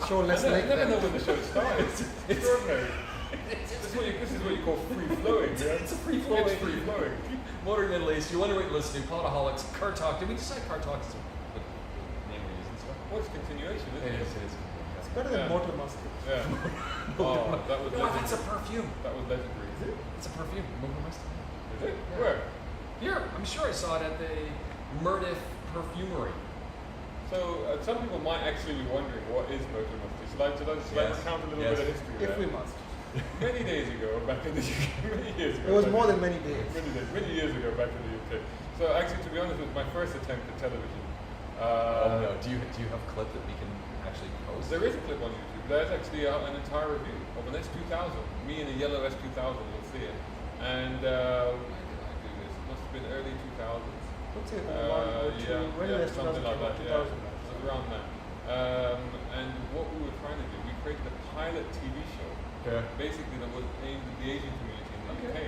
Show less I like never that. know when the show starts. It's extraordinary. This is what you call free flowing. It's a free flowing. It's free flowing. Motor Middle East, you wonder what you're listening to, Podaholiks, CarTalk. Did we decide CarTalk is what the name we use and stuff? Well, it's continuation, isn't it? It is. It's better than Yeah. Motor Musty. Yeah. Oh, that was No, legendary. that's a perfume. That was legendary. Is it? It's a perfume. Motor Musty. Is it? Yeah. Where? Here, I'm sure I saw it at the Murdiff Perfumery. So some people might actually be wondering what is motor musty. Should I Yes. recount a little Yes. bit of history If there? we must. Many days ago, back in the UK, many years ago. It was back more in- than many days. Many years ago, back in the UK. So actually, to be honest, it was my first attempt at television. Oh no, do you have a clip that we can actually post? There is a clip on YouTube. There's actually an entire review of an S2000. Me in a yellow S2000, you'll see it. And when did I do this? It must have been early 2000s. Let's say when yeah, was something like that. Yeah, 2000. it was around that. And what we were trying to do, we created a pilot TV show, basically that was aimed at the Asian community in the UK,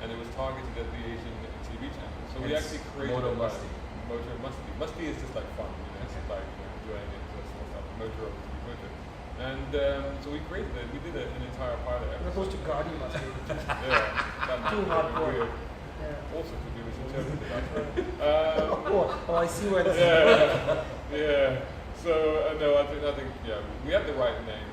and it was targeted at the Asian TV channel. So we actually created Motor a Musty. Motor Musty. Musty is just like fun, you know, it's just like enjoying it, so stuff. Motor obviously motor. And so we created it. We did an entire pilot As episode. opposed to Guardi Musty. Yeah, that Too might be hardcore. weird. Yeah. Also could be misinterpreted. Oh, I see where this is. Yeah. So no, I think yeah, we had the right name.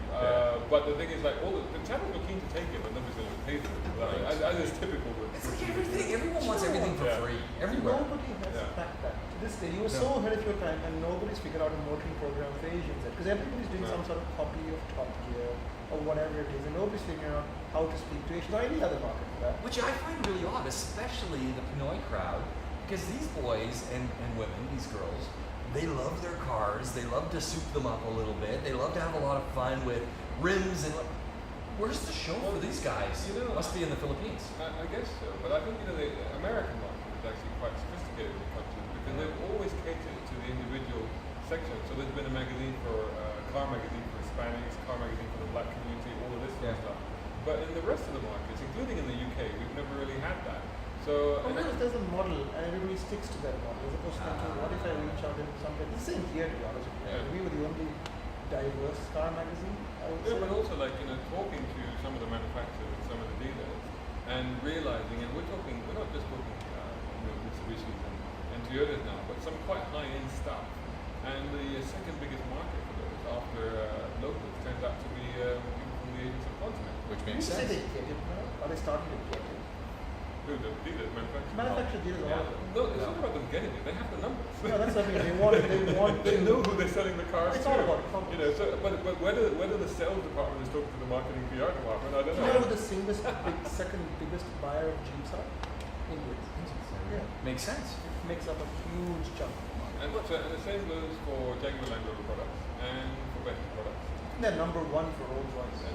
But the thing is, like, all the channels were keen to take it, but nobody's going to pay for it. Like, as is typical with. It's like everything. Everyone wants everything for free. Everywhere. Nobody has Yeah. cracked that. To this day, you were so ahead of your time, and nobody's figured out a motoring program for Asians yet. Because everybody's doing some sort of copy of Top Gear or whatever it is, and nobody's figuring out how to speak to Asians or any other market for that. Which I find really odd, especially the Pinoy crowd, because these boys and women, these girls, they love their cars, they love to soup them up a little bit, they love to have a lot of fun with rims and. Where's the show for these guys? You know, must be in the Philippines. I guess so, but I think the American market is actually quite sophisticated when it comes to it, because they've always catered to the individual section. So there's been a magazine for car magazine for Hispanics, car magazine for the black community, all of this sort of stuff. But in the rest of the markets, including in the UK, we've never really had that. So Because there's a model, and everybody sticks to that model, as opposed to thinking, what if I reach out in something? The same here, to be honest with you. Yeah. We were the only diverse car magazine, I would say. but also like talking to some of the manufacturers, some of the dealers, and realizing, and we're not just talking Mitsubishis and Toyotas now, but some quite high-end stuff. And the second biggest market for those after locals turns out to be people from the Asian subcontinent. Which You makes say sense. they get it now? Are they starting to get it? Who, the dealers, manufacturers? Manufacturer dealers, all of them. No, it's not about them getting it. They have the numbers. No, that's what I mean. They want They to. know who they're selling the cars It's to. all about confidence. So, but whether the sales department is talking to the marketing PR department, I don't Do you know. know who the second biggest buyer of Jeeps are? Indians. Yeah. Makes sense. It makes up a huge chunk of the market. And the same goes for Jaguar Land Rover products and for Bentley products. They're number one for Rolls Royce.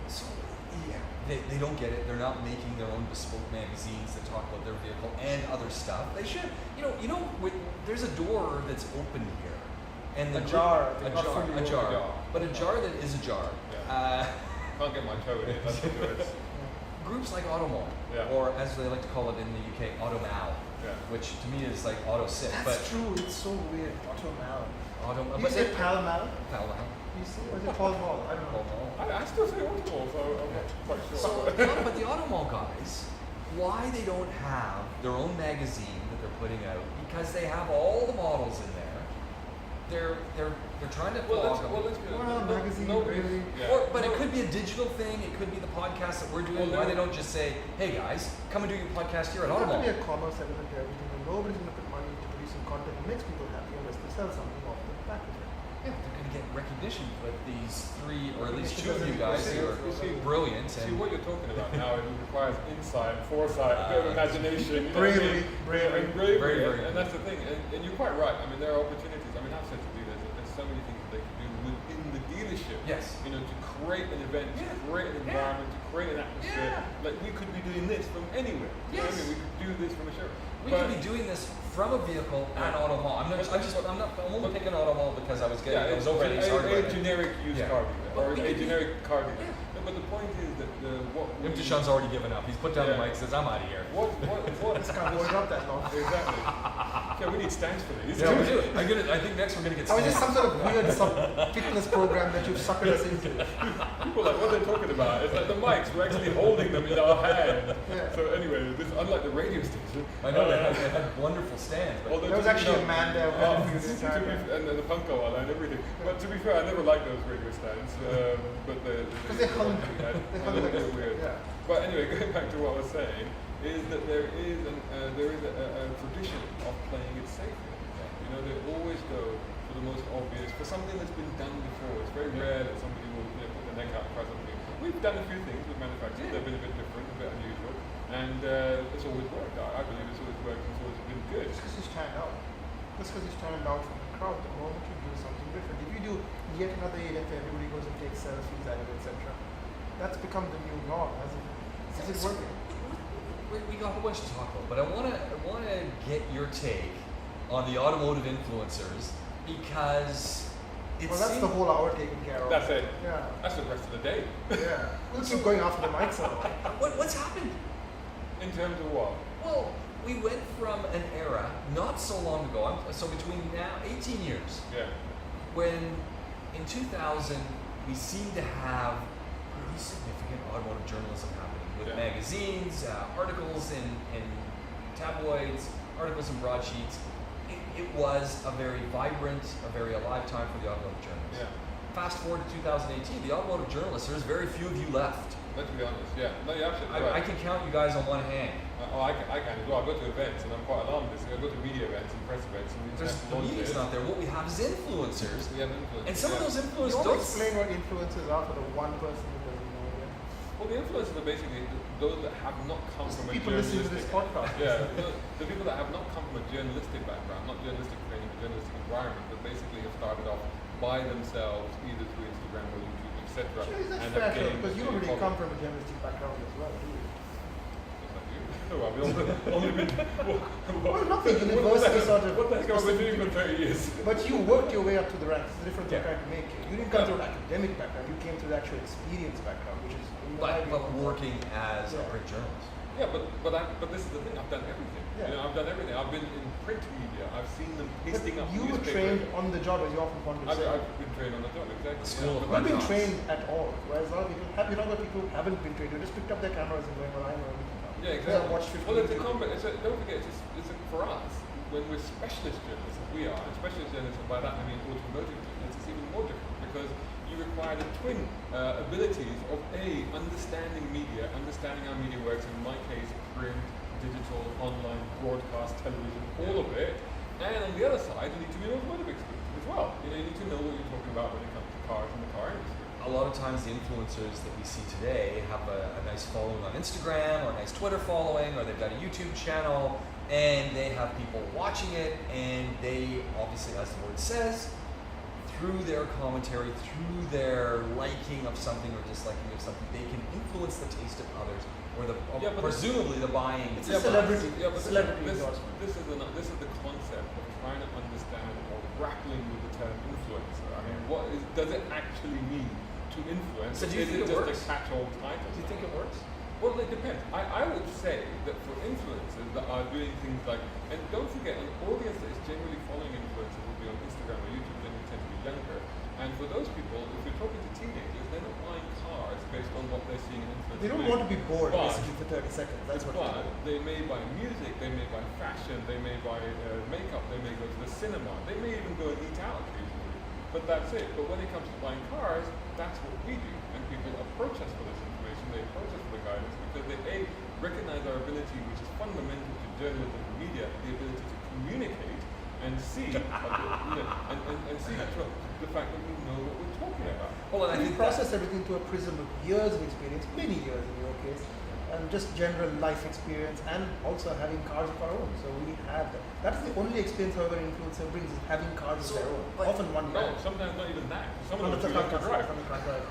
So, yeah, they don't get it. They're not making their own bespoke magazines that talk about their vehicle and other stuff. They should. There's a door that's open here, and A jar, a not jar, fully a jar, jar. but a jar that is a jar. Yeah. Can't get my toe in it, that's for sure. Groups like Automall, Yeah. or as they like to call it in the UK, Automal, Yeah. which to me is like auto sit, That's but true. It's so weird. Otto Mal. Auto. You say Pall Mall? Pal. You say, or is it Paul Mall? I don't know. I still say Automall, so I'm not quite sure. So, but the Automall guys, why they don't have their own magazine that they're putting out? Because they have all the models in there. They're trying to blog them. let's be Well, honest. magazine, Nobody's- really. yeah. But it could be a digital thing. It could be the podcast that we're doing. Well, Why they don't just say, "Hey guys, come and do your podcast here at There's got to Automall." be a commerce element to everything, and nobody's going to put money into producing content that makes people happy unless they sell something off the back of it. Yeah, they're going to get recognition with these three, or at least two of You you guys see- who you see- are brilliant. See, And what you're talking about now, it requires insight, foresight, a bit of imagination. You know what I mean? Bravery. And bravery. Very, very and that's the thing. And you're quite right. I mean, there are opportunities. I mean, I've said to dealers that there's so many things that they can do within the dealership. Yes. To create an event, Yeah. to create an environment, to create an atmosphere. Yeah. Like, we could be doing this from anywhere. You know what I Yes. mean? We could do this from a show. we could be doing this from a vehicle at Automall. I'm only picking Automall because I was Yeah, I was over at Ace a Hardware. generic used Yeah. car dealer, But or we a could be- generic car dealer. Yeah. No, but the point is that what we... Imtishan's already given up. He's put down the Yeah. mic, says, "I'm out of here." What It's not going up that long. exactly. Yeah, we need stands for these. Yeah, we do. I think next we're gonna get. Or is this some stands. sort of weird fitness program that you've suckered us into? People are like, what are they talking about? It's like the mics, we're actually holding them in our hand. Yeah. So anyway, this unlike the radio station. I know they had wonderful stands, but although There was to be actually a fair- man there Oh, waiting for you the entire time. and then the punko one and everything. But to be fair, I never liked those radio stands. But Because they're hungry. They're hungry like a weird. Yeah. But anyway, going back to what I was saying, is that there is a tradition of playing it safely. You know, they always go for the most obvious, for something that's been done before. It's very rare that somebody will put their neck out and try something. We've done a few things with manufacturers. They've been a bit different, a bit unusual, and it's always worked. I believe it's always worked and it's always been good. Just because you stand out. Just because you stand out from the crowd, the moment you do something different. If you do yet another event where everybody goes and takes selfies at it, etc., that's become the new norm, hasn't it? Is it working? We got a whole bunch to talk about, but I wanna get your take on the automotive influencers because it's. Well, that's the whole hour taken care of. That's it. Yeah. That's the rest of the day. Yeah. We'll keep going after the mics. What's happened? In terms of what? Well, we went from an era not so long ago, so between now 18 years, Yeah. when in 2000 we seemed to have pretty significant automotive journalism happening with Yeah. magazines, articles in tabloids, articles in broadsheets. It was a very vibrant, a very alive time for the automotive journalists. Yeah. Fast forward to 2018, the automotive journalists, there's very few of you left. Let's be honest. Yeah. No, you're absolutely I right. can count you guys on one hand. I can as well. I go to events and I'm quite alarmed with this. I go to media events and press events and The international media's launches. not there. What we have is influencers. We have influence. And some of those You influencers want to don't explain what influencers are for the one person who doesn't know yet? Well, the influencers are basically those that have not come from a People listening to this journalistic. podcast. Yeah, the people that have not come from a journalistic background, not journalistic training, but journalistic environment, but basically have started off by themselves, either through Instagram or YouTube, etc. Actually, that's and fair, have though, gained because you a don't really following. come from a journalistic background as well, do you? Just like you. Oh, I've only been. Well, not the university sort of. What the heck have I been doing for 30 years? But you worked your way up to the ranks. It's a different Yeah. trying to make it. You didn't come through an academic background. You came through the actual experience background, which is but working as a print journalist. Yeah, but this is the thing. I've done everything. Yeah. You know, I've done everything. I've been in print media. I've seen them But pasting up you were newspapers. trained on the job, as you often want to say. I've been trained on the job, exactly. School of But You've been Jobs. trained at all, whereas a lot of people have. You know, that people who haven't been trained. They just picked up their cameras and went, "Well, I know everything now." Yeah, Because exactly. I've watched 15 Well, it's a videos. don't forget, for us, when we're specialist journalists, as we are, and specialist journalists, and by that I mean automotive journalists, it's even more different because you require the twin abilities of understanding media, understanding how media works, in my case, print, digital, online, broadcast, television, all of it. And on the other side, you need to be an automotive expert as well. You know, you need to know what you're talking about when it comes to cars and the car industry. A lot of times the influencers that we see today have a nice following on Instagram or a nice Twitter following, or they've got a YouTube channel and they have people watching it, and they obviously, as the word says, through their commentary, through their liking of something or disliking of something, they can influence the taste of others or presumably the buying. It's a celebrity. Yeah, but Celebrity this endorsement. is the concept of trying to understand or grappling with the term influencer. I mean, does it actually mean to influence? So do you is think it it just works? a catch-all title? Do you think it works? Well, it depends. I would say that for influencers that are doing things like, and don't forget, an audience that is generally following influencers will be on Instagram or YouTube, then you tend to be younger. And for those people, if you're talking to teenagers, they're not buying cars based on what they're seeing in influencers. They don't doing. want to be bored But- basically for 30 seconds. That's what But they may buy music, they may buy fashion, they may buy makeup, they may go to the cinema, they may even go and eat out occasionally. But that's it. But when it comes to buying cars, that's what we do. And people approach us for this information, they approach us for the guidance because they recognize our ability, which is fundamental to journalism and media, the ability to communicate and see, and see the fact that we know what we're talking about. Well, and I We think process everything through a prism of years of experience, many years in your case, and just general life experience, and also having cars of our own. So we have that. That's the only experience, however, an influencer brings is having cars of So, their own. but- Often one No, man. sometimes not even that. Some On of the them too young to drive. car drive.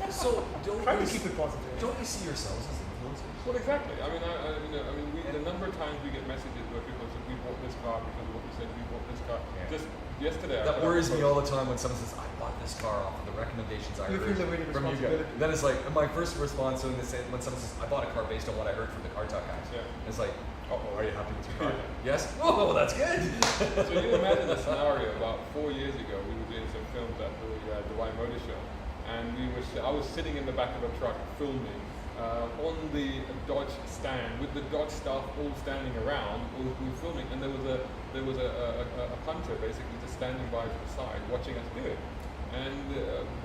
so. Try to keep it positive. Don't you see yourselves as influencers? Well, exactly. I mean, the number of times we get messages where people say, "We bought this car because of what you said. We bought this car." Yeah. Just yesterday, I That got worries a me all the time when someone says, "I bought this car off of the recommendations I You heard feel the weight of from you guys. responsibility. Then it's like my first response when when someone says, I bought a car based on what I heard from the CarTalk guys. Yeah. It's like, are you happy with your car? Yes? Oh, that's good. So you imagine a scenario about 4 years ago, we were doing some films at the Dubai Motor Show, and I was sitting in the back of a truck filming on the Dodge stand with the Dodge staff all standing around. We were filming, and there was a punter basically just standing by to the side watching us do it. And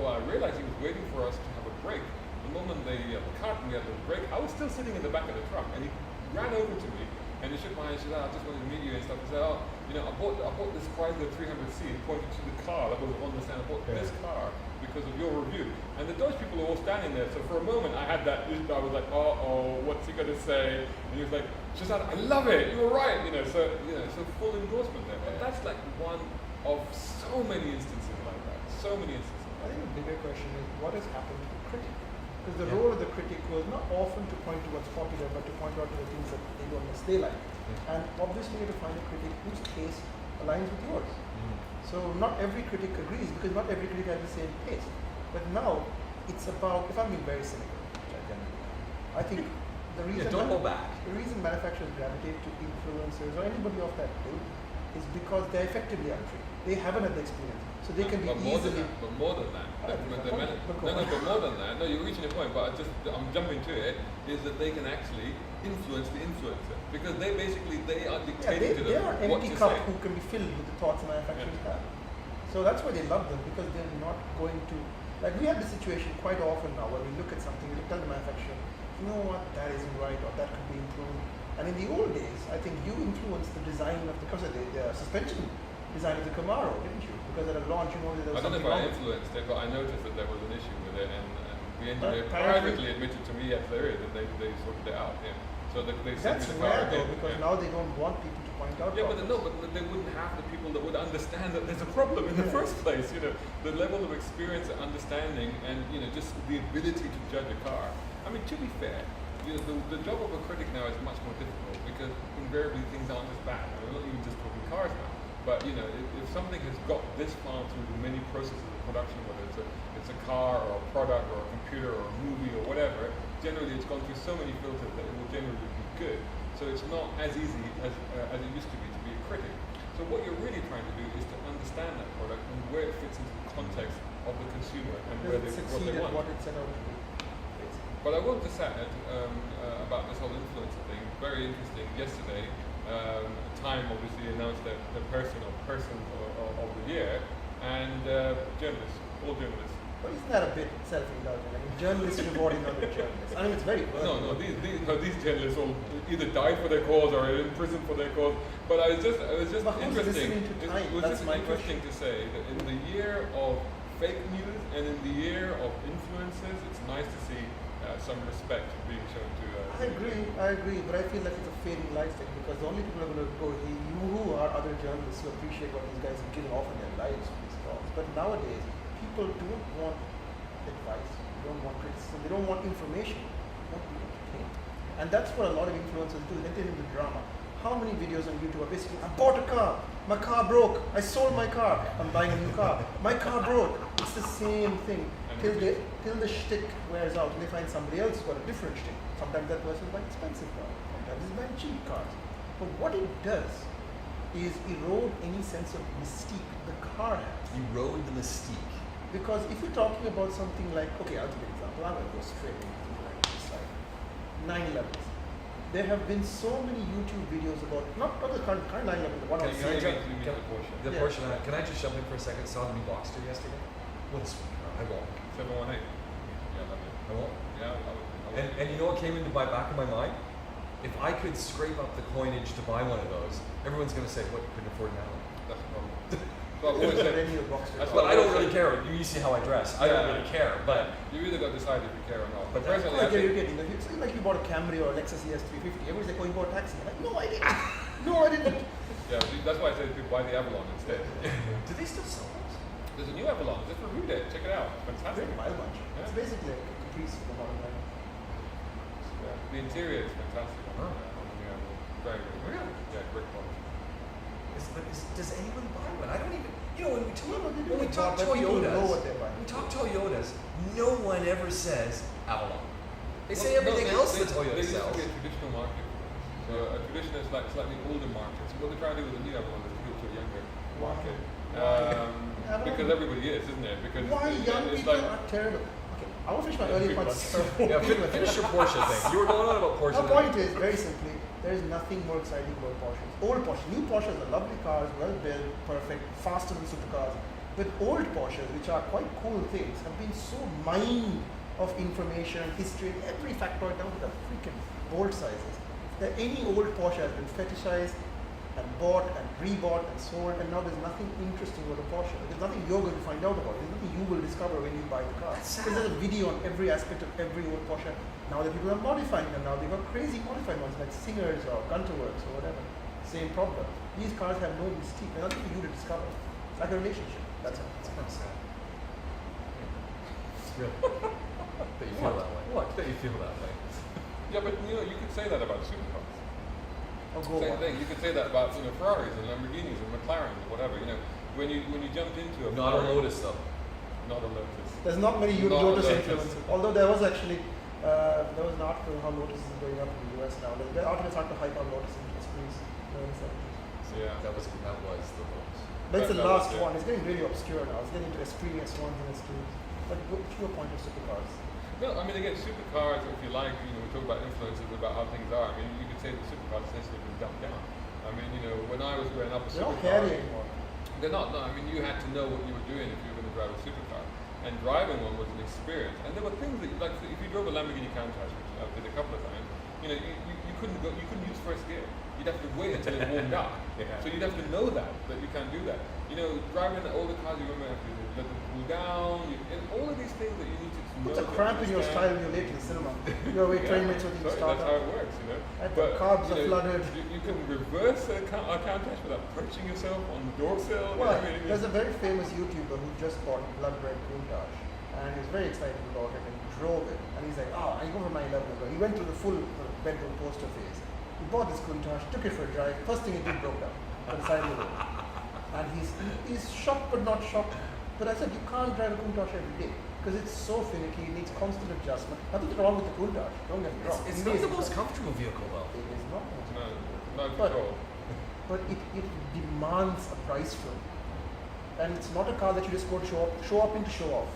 I realized he was waiting for us to have a break. The moment they cut and we had the break, I was still sitting in the back of the truck, and he ran over to me and he shook my hand and said, I just wanted to meet you and stuff. He said, I bought this Chrysler 300C, and pointed to the car that was on the stand. I bought this car because of your review. And the Dodge people are all standing there. So for a moment I had that, I was like, what's he gonna say? And he was like, Shazad, I love it, you were right, so full endorsement there. But that's like one of so many instances like that. So many instances. I think the bigger question is what has happened to the critic? Because the role of the critic was not often to point to what's popular, but to point out to the things that they don't necessarily like. And obviously you have to find a critic whose taste aligns with yours. So not every critic agrees, because not every critic has the same taste. But now it's about, if I'm being very cynical, which I generally am, I think the reason don't hold back. The reason manufacturers gravitate to influencers or anybody of that ilk is because they're effectively untrained. They haven't had the experience. So they can be easily. But more than that. But more than that. No, you're reaching a point, but I'm jumping to it. Is that they can actually influence the influencer because they are dictating to them they are what empty to cup say. who can be filled with the thoughts manufacturers have. So that's why they love them, because they're not going to. Like we have this situation quite often now where we look at something, we tell the manufacturer, you know what, that isn't right, or that could be improved. And in the old days, I think you influenced the design of the suspension design of the Camaro, didn't you? Because at a launch, you know there was I don't know something if I wrong. influenced it, but I noticed that there was an issue with it, and the engineer privately admitted to me, yes, there is, and they sorted it out. Yeah. So they sent That's me the car rare though, again, because yeah. now they don't want people to point out. Yeah, but problems. they wouldn't have the people that would understand that there's a problem in the first place. The level of experience and understanding, and just the ability to judge a car. I mean, to be fair, the job of a critic now is much more difficult because invariably things aren't as bad. We're not even just talking cars now. But if something has got this far through the many processes of production, whether it's a car or a product or a computer or a movie or whatever, generally it's gone through so many filters that it will generally be good. So it's not as easy as it used to be a critic. So what you're really trying to do is to understand that product and where it fits into the context of the consumer and Does where it what succeed they at want. what it set out to do? But I want to say about this whole influencer thing. Very interesting. Yesterday, Time obviously announced their persons of the year, and journalists, all journalists. But isn't that a bit self-indulgent? I mean, journalists rewarding other journalists. I mean, it's very personal. No, these journalists all either died for their cause or are in prison for their cause. But it was just But who's interesting. listening to Time? It was That's just my interesting to say that in the year of fake news and in the year of influencers, it's nice to see some respect being shown to. I agree, but I feel like it's a fading light thing because the only people who are going to go, who are other journalists who appreciate what these guys have given off in their lives for these cause. But nowadays, people don't want advice, they don't want criticism, they don't want information, they want to be entertained. And that's what a lot of influencers do, they get into drama. How many videos on YouTube are basically, I bought a car, my car broke, I sold my car, I'm buying a new car, my car broke. It's the same thing till the shtick wears out and they find somebody else who's got a different shtick. Sometimes that person's buying expensive cars, sometimes he's buying cheap cars. But what it does is erode any sense of mystique the car has. Erode the mystique. Because if you're talking about something like, okay, I'll give you an example, I'm going to go straight into something like this, like 9/11s. There have been so many YouTube videos about, not the current 9/11, the one on Can I jump? The Yeah. Porsche. Can I just jump in for a second? Saw the new Boxster yesterday. What a sweet car. I won't. 718. Yeah, love it. I won't. Yeah, I love it. And you know what came into my back of my mind? If I could scrape up the coinage to buy one of those, everyone's going to say, "What, you couldn't afford an Alan?" That's the problem. So I've always said, that's But what I don't really care. You see how I dress. I don't Yeah. really care. But you either got to decide if you care or not. But That's personally, I Like you're think getting, it's like you bought a Camry or a Lexus ES350. Everybody's like, oh, you bought a taxi. I'm like, no, I didn't. No, I didn't. yeah, that's why I say people buy the Avalon instead. do they still sell those? There's a new Avalon. Just reviewed it. Check it out. Fantastic. Very mild bunch. Yeah. It's basically a Caprice for the modern man. Yeah. The interior is fantastic. Huh. Very, very good. Really? Yeah, great quality. Does anyone buy one? I don't even. You know, when we talk, No, they do when we it, talk but people know what Toyotas, they're buying. when we talk Toyotas, no one ever says Avalon. They say Well, no, everything else they, that Toyota they used to sells. be a traditional market. So a traditional is like slightly older market. So what they're trying to do with the new Avalon is appeal to a younger market. Because everybody is, isn't it? Because Why young it's people like, are terrible? Okay, I will finish my earlier people points. Yeah, finish your Porsche thing. You were going on about Porsche. My point is, very simply, there is nothing more exciting about Porsches. Old Porsches, new Porsches are lovely cars, well built, perfect, faster than supercars. But old Porsches, which are quite cool things, have been so mined of information, history, every factoid down to the freaking bolt sizes. That any old Porsche has been fetishized and bought and rebought and sold, and now there's nothing interesting about a Porsche. There's nothing you're going to find out about. There's nothing you will discover when you buy the car. That's Because there's a video on every aspect of every old Porsche. Now that people are modifying them, now they've got crazy modified ones like Singers or Gunter Works or whatever. Same problem. These cars have no mystique. There's nothing for you to discover. It's like a relationship. That's it. It's kind of sad. Really? That you feel that way. What? That you feel that way. yeah, but you know, you could say that about supercars. I'll go Same on. thing. You could say that about Ferraris and Lamborghinis and McLarens or whatever. You know, when you jumped into a Not a Ferrari- Lotus though. Not a Lotus. There's not many Not Lotus Lotus. influences. Although there was actually there was an article on how Lotus is going up in the US now. The article started to hype up Lotus in Esprit in the 70s. Yeah. That was the Lotus. But it's the That was last it. one. It's getting really obscure now. It's getting into Esprit, S1s and S2s. But go to your point of supercars. No, I mean again, supercars, if you like, you know, we talk about influences about how things are. I mean, you could say that supercars essentially have been dumbed down. I mean, you know, when I was growing up, a They're not supercar. hairy anymore. They're not. No, I mean, you had to know what you were doing if you were going to drive a supercar, and driving one was an experience. And there were things that, like, if you drove a Lamborghini Countach, which I did a couple of times, you know, you couldn't go, you couldn't use first gear. You'd have to wait until it warmed up. Yeah. So you'd have to know that you can't do that. You know, driving the older cars, you remember you have to let them cool down, and all of these things that you need to know. Puts a to cramp in your understand. style when you're late to the cinema. You're away 20 minutes with you Sorry, start that's how up. it works, you know. And the carbs you are know, flooded. You can reverse a Countach without perching yourself on the door sill. Well, I mean, there's a very famous YouTuber who just bought a blood red Countach, and he was very excited about it and drove it. And he's like, I go for my 11 as well. He went through the full bedroom poster phase. He bought this Countach, took it for a drive. First thing it did, broke down on the side of the road. And he's shocked but not shocked. But I said, you can't drive a Countach every day because it's so finicky. It needs constant adjustment. Nothing wrong with the Countach. Don't get me wrong. It's not the most comfortable vehicle though. It is not. No, not But- at all. But it demands a price for it. And it's not a car that you just go to show up into show off.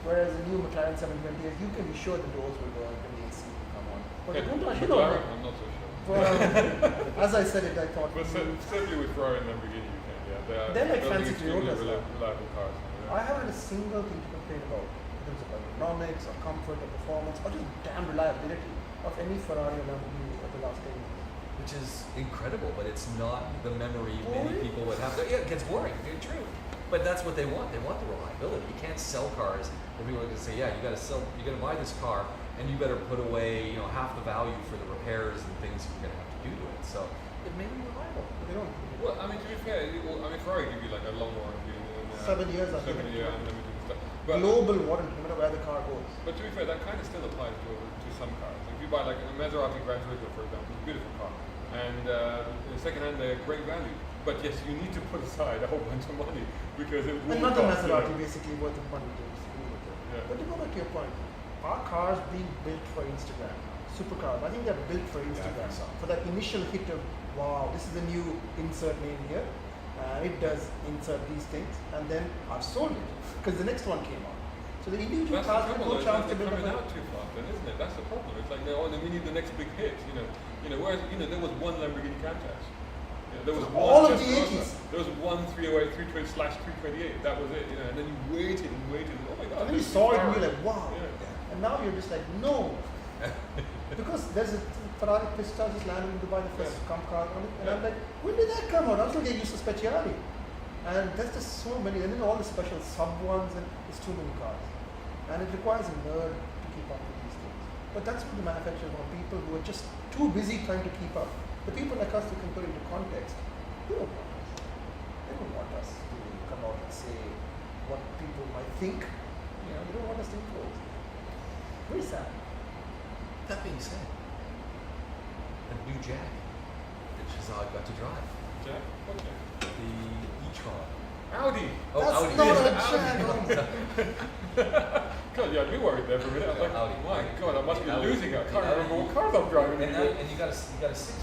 Whereas a new McLaren 720S, you can be sure the doors will go up and the AC will come on. But the Countach, you don't McLaren, know. I'm not so sure. Well, as I said it, I thought. But certainly with Ferrari and Lamborghini, you can. Yeah, They're like those are fancy extremely Toyotas now. reliable cars. Yeah. I haven't had a single thing to complain about in terms of ergonomics or comfort or performance or just damn reliability of any Ferrari or Lamborghini of the last 10 years. Which is incredible, but it's not the memory Boring? many people would have. Yeah, it gets boring. It's true. But that's what they want. They want the reliability. You can't sell cars where people are going to say, yeah, you got to buy this car, and you better put away, half the value for the repairs and things you're going to have to do to it. So it may be reliable. But they don't. Well, I mean, to be fair, Ferrari give you like a long warranty. And, 7 years, I think. 7 year unlimited and stuff. But, Global warranty, no matter where the car goes. but to be fair, that kind of still applies to some cars. If you buy like a Maserati Gran Turismo, for example, it's a beautiful car, and secondhand they're great value. But yes, you need to put aside a whole bunch of money because it will And not the cost you. Maserati basically worth the money to disagree with it. Yeah. But to go back to your point, are cars being built for Instagram? Supercars, I think they're built for Instagram. so. For that initial hit of, wow, this is the new insert name here. It does insert these things, and then I've sold it because the next one came out. So the individual That's the cars have trouble. no chance to They're build coming up. out too fast, then, isn't it? That's the problem. It's like we need the next big hit. Whereas there was one Lamborghini Countach. There was All one of the just 80s. There was one 308, 320/328. That was it. And then you waited and waited. Oh my God! And then you this is saw it and Ferrari. you're like, wow. Yeah. And now you're just like, no. Because there's a Ferrari Pista just landed in Dubai, the first car on it. And I'm like, when did that come out? I was still getting used to Speciale. And there's just so many. And then all the special sub ones, and it's too many cars. And it requires a nerd to keep up with these things. But that's what the manufacturers want, people who are just too busy trying to keep up. The people like us who can put it into context, they don't want us. They don't want us to come out and say what people might think. They don't want us to influence. Very sad. That being said, a new Jag that Shazad got to drive. Jack? What Jack? The e-tron. Audi. Oh, That's Audi. not Yeah, a channel. God, you had me worried there for a minute. I was like, Audi. my God, I must be Audi. losing it. I can't Audi. remember what cars I'm driving. And, anymore. and you got a 6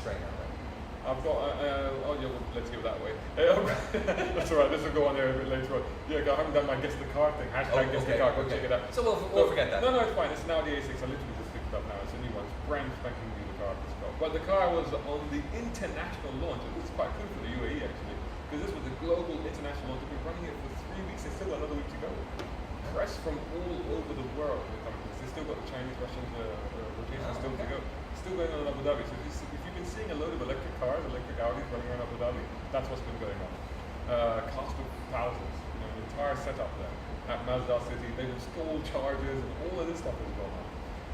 right now, right? I've got, oh yeah, well, let's give it that way. That's alright, this will go on there a bit later on. Yeah, I haven't done my guess the car thing. Hashtag guess the car, go check it out. So we'll forget that. No, it's fine. It's an Audi A6. I literally just picked it up now. It's a new one. It's brand spanking new car. This car. But the car was on the international launch. It was quite cool for the UAE actually, because this was the global international launch. They've been running it for 3 weeks. There's still another week to go. Press from all over the world are coming to this. They've still got the Chinese, Russians rotation still to go. Still going on in Abu Dhabi. So if you've been seeing a load of electric cars, electric Audis running around Abu Dhabi, that's what's been going on. Cost of thousands, an entire setup there at Mazda City. They've installed chargers and all of this stuff has gone on.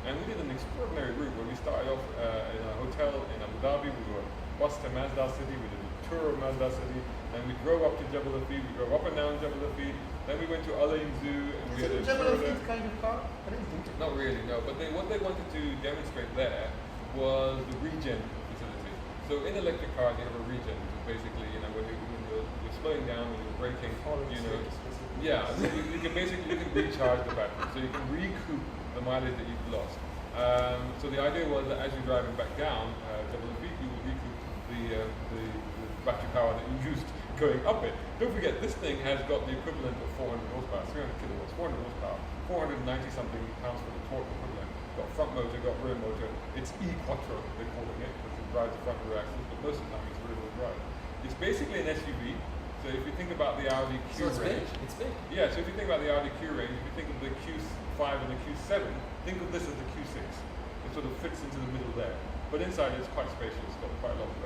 And we did an extraordinary route where we started off in a hotel in Abu Dhabi. We were bus to Mazda City. We did a tour of Mazda City. Then we drove up to Jebel Afid. We drove up and down Jebel Afid. Then we went to Al Ain Zoo and we had a Jebel tour Afid there. kind of car? I didn't think so. Not really, no. But what they wanted to demonstrate there was the regen facility. So in electric cars, you have a regen, which is basically, when you're slowing down, when you're braking, yeah, so you can basically recharge the battery, so you can recoup the mileage that you've lost. So the idea was that as you're driving back down Jebel Afid, you will recoup the battery power that you used going up it. Don't forget, this thing has got the equivalent of 400 horsepower, 300 kilowatts, 400 horsepower, 490 something pounds for the torque equivalent. Got front motor, got rear motor. It's E-Quattro, they're calling it, because it drives the front and rear axles, but most of the time it's rear wheel drive. It's basically an SUV. So if you think about the Audi Q range, It's big. yeah. So if you think about the Audi Q range, if you think of the Q5 and the Q7, think of this as the Q6. It sort of fits into the middle there. But inside it's quite spacious. It's got quite a lot of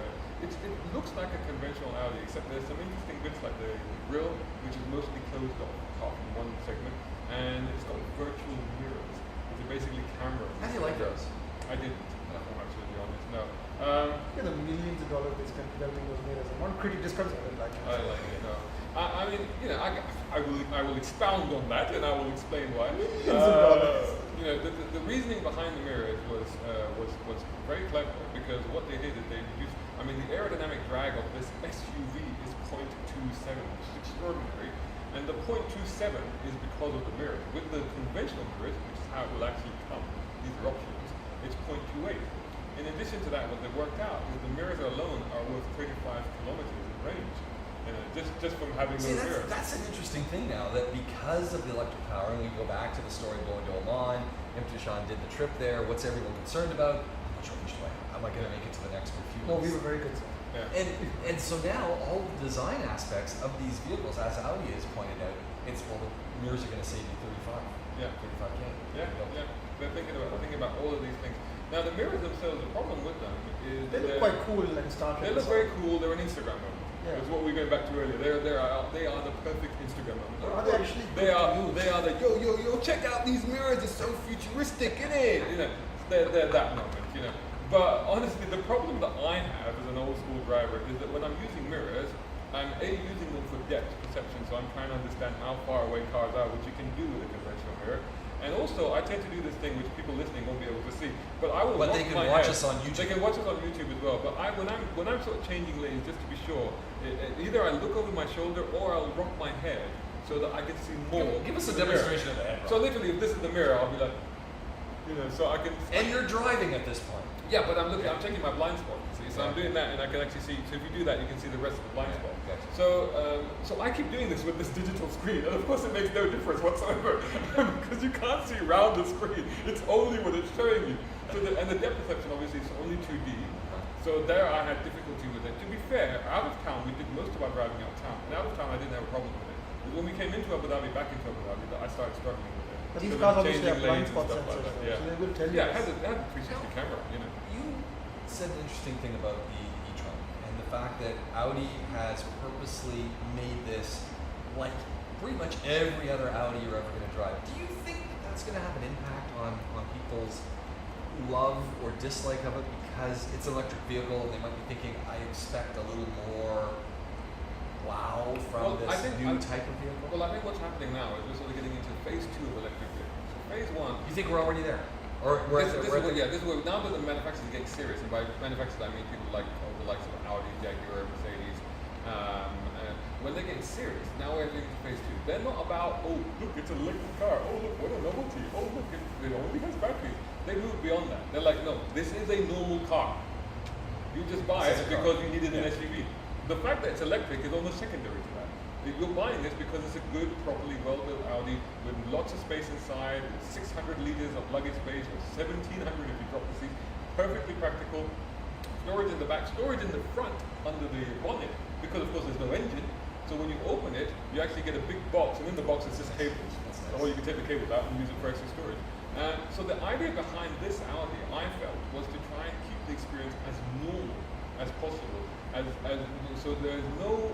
it looks like a conventional Audi, except there's some interesting bits like the grille, which is mostly closed off apart from one segment, and it's got virtual mirrors, which are basically cameras. How do you like those? I didn't. I'm absolutely honest. No. Look at the millions of dollars they spent developing those mirrors, and one critic describes it like I like it. No. I mean, I will expound on that, and I will explain why. Millions of dollars. The reasoning behind the mirrors was very clever, because what they did is they reduced. I mean, the aerodynamic drag of this SUV is 0.27, which is extraordinary, and the 0.27 is because of the mirrors. With the conventional mirrors, which is how it will actually come, these are options, it's 0.28. In addition to that, what they worked out is the mirrors alone are worth 35 kilometers in range. Just from having those mirrors. That's an interesting thing now, that because of the electric power, and we go back to the story going to Oman, Imtishan did the trip there, what's everyone concerned about? How much range do I have? Am I going to make it to the next few No, we weeks? were very concerned. Yeah. And so now all the design aspects of these vehicles, as Audi has pointed out, the mirrors are going to save you 35K. Yeah. They're thinking about all of these things. Now the mirrors themselves, the problem with them is They look quite cool like Star Trek. They look very cool. They're an Instagram moment. Yeah. That's what we went back to earlier. They are the perfect Instagram moment. Are they actually? They are the yo, check out these mirrors. It's so futuristic, isn't it? They're that moment. But honestly, the problem that I have as an old school driver is that when I'm using mirrors, I'm using them for depth perception. So I'm trying to understand how far away cars are, which you can do with a conventional mirror. And also, I tend to do this thing which people listening won't be able to see. But I will. But they can watch us on YouTube. They can watch us on YouTube as well. But when I'm sort of changing lanes, just to be sure, either I look over my shoulder or I'll rock my head so that I can see more. Give us a in the demonstration mirror. of the head. So literally, if this is the mirror, I'll be like, so I can. And you're driving at this point. Yeah, but I'm checking my blind spot. You see, so I'm doing that, and I can actually see. So if you do that, you can see the rest of the blind spot. Gotcha. So I keep doing this with this digital screen, and of course it makes no difference whatsoever because you can't see around the screen. It's only what it's showing you. So and the depth perception obviously is only 2D. So there I had difficulty with it. To be fair, out of town we did most of our driving out of town, and out of town I didn't have a problem with it. But when we came into Abu Dhabi, back into Abu Dhabi, I started struggling with it. But these Because cars of obviously have changing blind lanes and spot stuff sensors, like that, so they will tell you. Yeah, it had a 360 camera. You said an interesting thing about the e-tron and the fact that Audi has purposely made this like pretty much every other Audi you're ever going to drive. Do you think that that's going to have an impact on people's love or dislike of it because it's an electric vehicle and they might be thinking, I expect a little more wow from this new type of vehicle? Well, I think what's happening now is we're sort of getting into phase 2 of electric vehicles. So phase 1. You think we're already there? Or this is where now that the manufacturers are getting serious, and by manufacturers I mean people like the likes of Audi, Jaguar, Mercedes, When they get serious, now we're getting to phase two. They're not about, oh, look, it's an electric car. Oh, look, what a novelty. Oh, look, it only has batteries. They move beyond that. They're like, no, this is a normal car. You just buy it because you needed an SUV. The fact that it's electric is almost secondary to that. You're buying this because it's a good, properly well-built Audi with lots of space inside, 600 liters of luggage space, or 1,700 if you drop the seat. Perfectly practical. Storage in the back, storage in the front under the bonnet, because of course there's no engine. So when you open it, you actually get a big box, and in the box it's just cables. Nice. Or you can take the cable out and use it for extra storage. So the idea behind this Audi, I felt, was to try and keep the experience as normal as possible. So there's no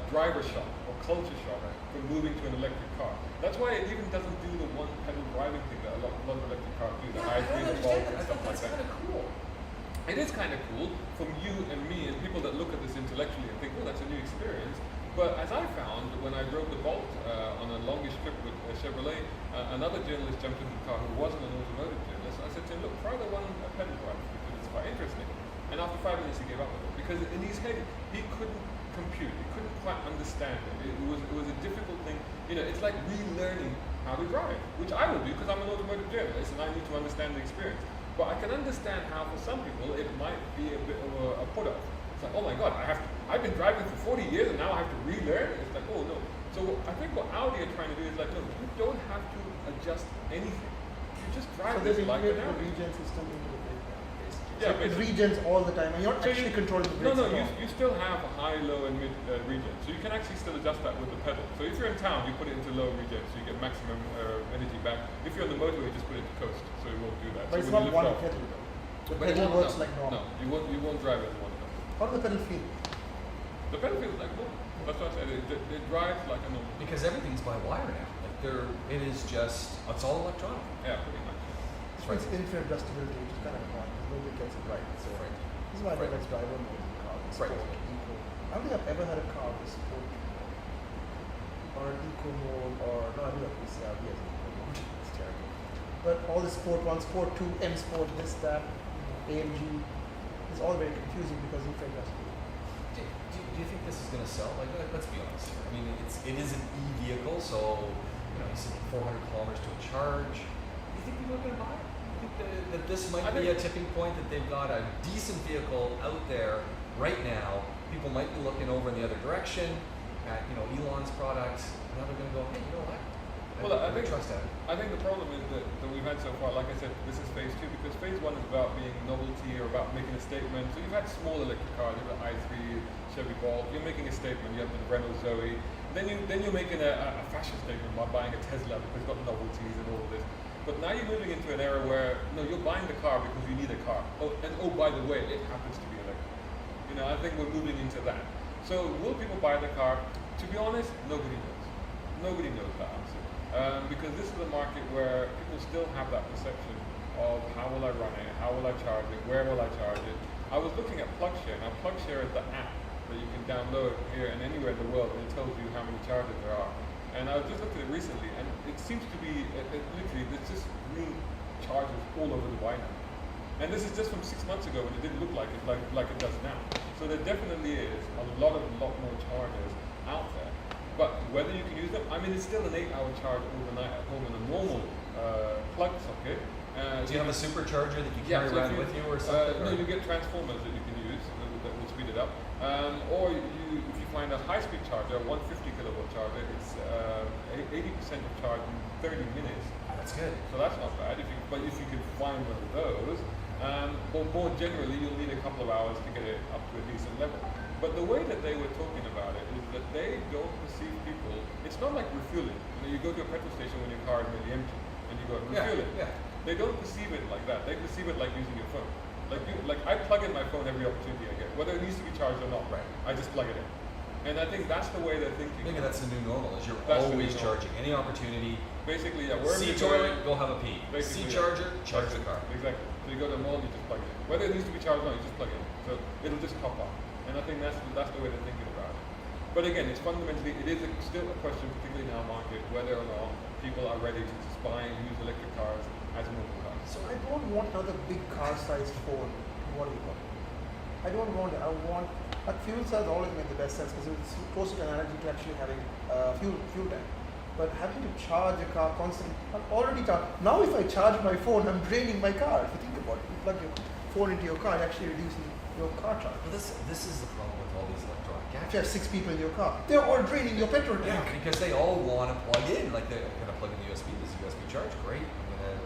driver shock or culture shock from moving to an electric car. That's why it even doesn't do the one pedal driving thing that a lot of electric cars do, the high speed and bulk and stuff like that. That's kind of cool. It is kind of cool from you and me and people that look at this intellectually and think, oh, that's a new experience. But as I found when I drove the Bolt on a longish trip with Chevrolet, another journalist jumped into the car who wasn't an automotive journalist. I said to him, look, try the one pedal drive because it's quite interesting. And after 5 minutes he gave up with it because in his head he couldn't compute, he couldn't quite understand it. It was a difficult thing. You know, it's like relearning how to drive, which I will do because I'm an automotive journalist and I need to understand the experience. But I can understand how for some people it might be a bit of a put-off. It's like, oh my God, I've been driving for 40 years and now I have to relearn. It's like, oh no. So I think what Audi are trying to do is like, no, you don't have to adjust anything. You just drive this like an the Audi. regen system into the brake pad, basically. Yeah, So it basically. regens all the time, and you're not So actually you- controlling the No, brakes no, at all. you still have a high, low, and mid regen. So you can actually still adjust that with the pedal. So if you're in town, you put it into low regen, so you get maximum energy back. If you're on the motorway, just put it to coast, so it won't do that. But so it's when not you lift one off- pedal though. The But it pedal won't- works no, like normal. No, you won't drive as one pedal. How does the pedal feel? The pedal feels like normal. That's what I said. It drives like a normal. Because everything's by wire now. Like it is just, it's all electronic. Yeah, pretty much. It's infinite adjustability, which is kind of annoying because nobody gets it right. So Right. this is why I Right. don't like driver mode in the car. It's Right. sport, eco. I don't think I've ever had a car with sport or an eco mode or no, I do have PCRB as an eco mode. It's terrible. But all the sport one, sport two, M sport, this, that, AMG, it's all very confusing because infinite adjustability. Do you think this is going to sell? Like, let's be honest here. I mean, it is an e-vehicle, so you know, you said 400 kilometers to a charge. Do you think people are going to buy it? Do you think that this might be a tipping point, that they've got a decent vehicle out there right now? People might be looking over in the other direction at Elon's products. Now they're going to go, hey, you know what? Well, I think trust that. I think the problem is that we've had so far, like I said, this is phase two because phase one is about being novelty or about making a statement. So you've had small electric cars, you've got i3, Chevy Bolt. You're making a statement. You have the Renault Zoe. Then you're making a fashion statement by buying a Tesla because it's got novelties and all of this. But now you're moving into an era where no, you're buying the car because you need a car. Oh, and by the way, it happens to be electric. You know, I think we're moving into that. So will people buy the car? To be honest, nobody knows. Nobody knows that answer. Because this is a market where people still have that perception of how will I run it, how will I charge it, where will I charge it. I was looking at PlugShare. Now PlugShare is the app that you can download here and anywhere in the world, and it tells you how many chargers there are. And I just looked at it recently, and it seems to be literally there's just green chargers all over Dubai now. And this is just from 6 months ago when it didn't look like it like it does now. So there definitely is a lot more chargers out there. But whether you can use them, I mean, it's still an 8-hour charge overnight at home in a normal plug socket. Do you have a supercharger that you carry so around with you or something? No, you get transformers that you can use that will speed it up. Or if you find a high-speed charger, a 150 kilowatt charger, it's 80% of charge in 30 minutes. That's good. So that's not bad. But if you can find one of those, or more generally, you'll need a couple of hours to get it up to a decent level. But the way that they were talking about it is that they don't perceive people. It's not like refueling. You go to a petrol station when your car is nearly empty, and you go refuel it. Yeah. They don't perceive it like that. They perceive it like using your phone. Like I plug in my phone every opportunity I get, whether it needs to be charged or not. Right. I just plug it in, and I think that's the way they're thinking. Maybe that's the new normal. Is you're That's the always new normal. charging any opportunity. Basically, yeah. Wherever See you toilet, go have a pee. Basically, See yeah. charger, charge the car. Exactly. So you go to the mall, you just plug it in. Whether it needs to be charged or not, you just plug it in. So it'll just top up. And I think that's the way they're thinking about it. But again, it's fundamentally, it is still a question, particularly in our market, whether or not people are ready to just buy and use electric cars as normal cars. So I don't want another big car-sized phone. What do you want? I don't want it. I want that fuel cells always make the best sense because it's close to an analogy to actually having fuel tank. But having to charge a car constantly, I'm already charged. Now if I charge my phone, I'm draining my car. If you think about it, you plug your phone into your car, it actually reduces your car charge. But this is the problem with all these electronic If you gadgets. have 6 people in your car, they're all draining your petrol tank. Yeah, because they all want to plug in. Like they're going to plug in the USB. This USB charge, great. I'm going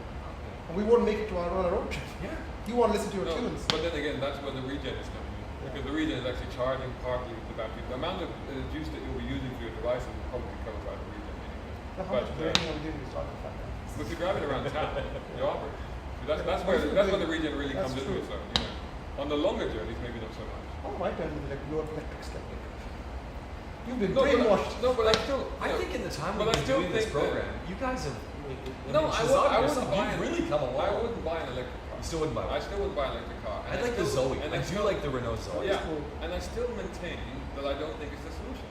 And we won't make it to our on a road trip. yeah. You want to listen to your No, tunes. but then again, that's where the regen is coming in. Because the regen is actually charging partly the battery. The amount of juice that you'll be using for your devices will probably be covered by the regen anyway. So how much draining are we doing this talking about? But if you're driving around town, you operate. So that's where the regen really That's comes into true. it. So, you know, on the longer journeys, maybe not so much. Oh, my turn is like your electric skeptic. You've been No, brainwashed. but I still. I think in the time But we've I been still doing this think that- program, you guys have. No, I wouldn't buy You've really come along. I wouldn't buy an electric car. You still wouldn't buy one? I still wouldn't buy an electric car. I like the still- Zoe. and I do still- like the Renault Zoe. Yeah, cool. and I still maintain that I don't think it's the solution.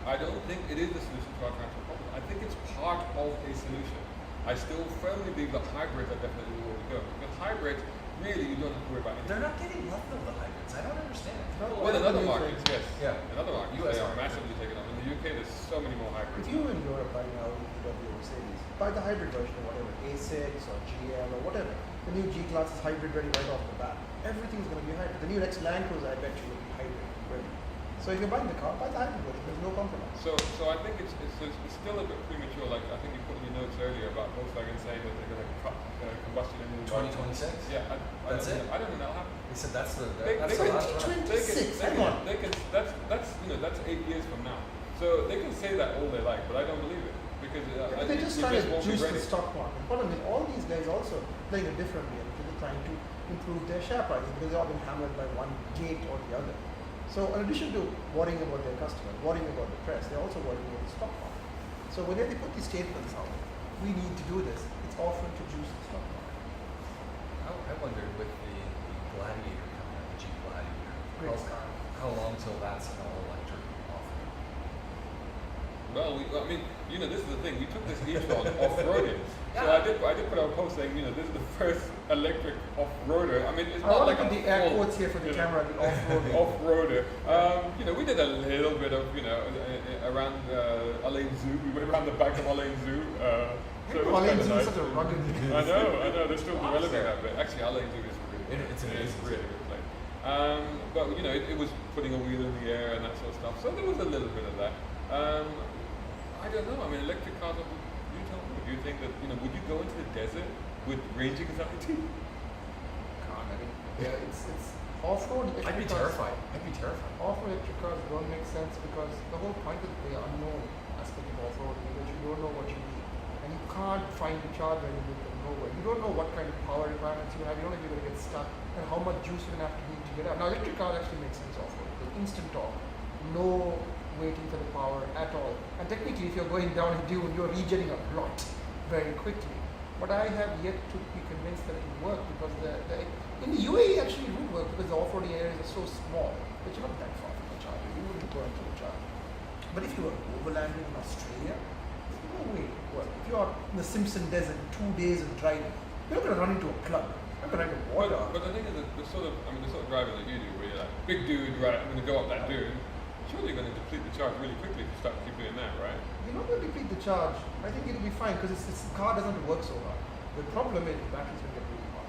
I don't think it is the solution to our transport problem. I think it's part of a solution. I still firmly believe that hybrids are definitely the way to go. Because hybrids, really, you don't have to worry about anything. They're not getting left of the hybrids. I don't understand. Well, in other markets, yes. Yeah. In other markets, US they are market. massively taken up. In the UK, there's so many more hybrids. If you in Europe buy now VW or Mercedes, buy the hybrid version or whatever, A6 or GL or whatever. The new G-Class is hybrid ready right off the bat. Everything's going to be hybrid. The new next Land Cruiser, I bet you, will be hybrid ready. So if you're buying the car, buy the hybrid version. There's no compromise. So I think it's still a bit premature. Like I think you put in your notes earlier about Volkswagen saying that they're going to cut combustion engine. 2026? Yeah, That's it? I don't think that'll happen. They said that's the They the can- last round. 2026, hang on. They can. That's 8 years from now. So they can say that all they like, but I don't believe it because Yeah, they're just it trying to won't be juice the ready. stock market. The problem is all these guys also playing a different game. They're trying to improve their share prices because they've all been hammered by one gate or the other. So in addition to worrying about their customers, worrying about the press, they're also worrying about the stock market. So when they put these statements out, we need to do this, it's often to juice the stock market. I wondered with the Gladiator coming out, the Jeep Gladiator, Great car. how long till that's an all-electric offering? Well, I mean, this is the thing. We took this e-tron off-roading. So Yeah. I did put out a post saying, this is the first electric off-roader. I mean, it's I not want like to a put the air full, quotes here for the you know, camera, the off-roading. off-roader. We did a little bit of, around Alain Zoo. We went around the back of Alain Zoo. So it was Alain kinda Zoo nice. is such a rugged I know. They're still Lots developing there. that bit. Actually, Alain Zoo is really It's a amazing. really good place. But it was putting a wheel in the air and that sort of stuff. So there was a little bit of that. I don't know. I mean, electric cars. You tell me. Do you think that would you go into the desert with range anxiety? Yeah, it's off-road. I'd be electric cars- terrified. I'd be terrified. Off-road electric cars don't make sense because the whole point of the unknown aspect of off-road is that you don't know what you need. And you can't find a charger in the middle of nowhere. You don't know what kind of power requirements you have. You don't know if you're going to get stuck and how much juice you're going to have to need to get out. Now, electric cars actually make sense off-road. There's instant torque. No waiting for the power at all. And technically, if you're going down a dune, you're regenerating a lot very quickly. But I have yet to be convinced that it will work because in the UAE actually it would work because the off-roading areas are so small that you're not that far from the charger. You wouldn't go into the charger. But if you were overlanding in Australia, there's no way it would work. If you're in the Simpson Desert, 2 days of driving, you're not going to run into a plug. You're not going to run into water. But the thing is, the sort of driving that you do, where you're like, big dude, right? I'm going to go up that dune. Surely you're going to deplete the charge really quickly if you start to keep doing that, right? You're not going to deplete the charge. I think it'll be fine because the car doesn't work so hard. The problem is the battery's going to get really hot.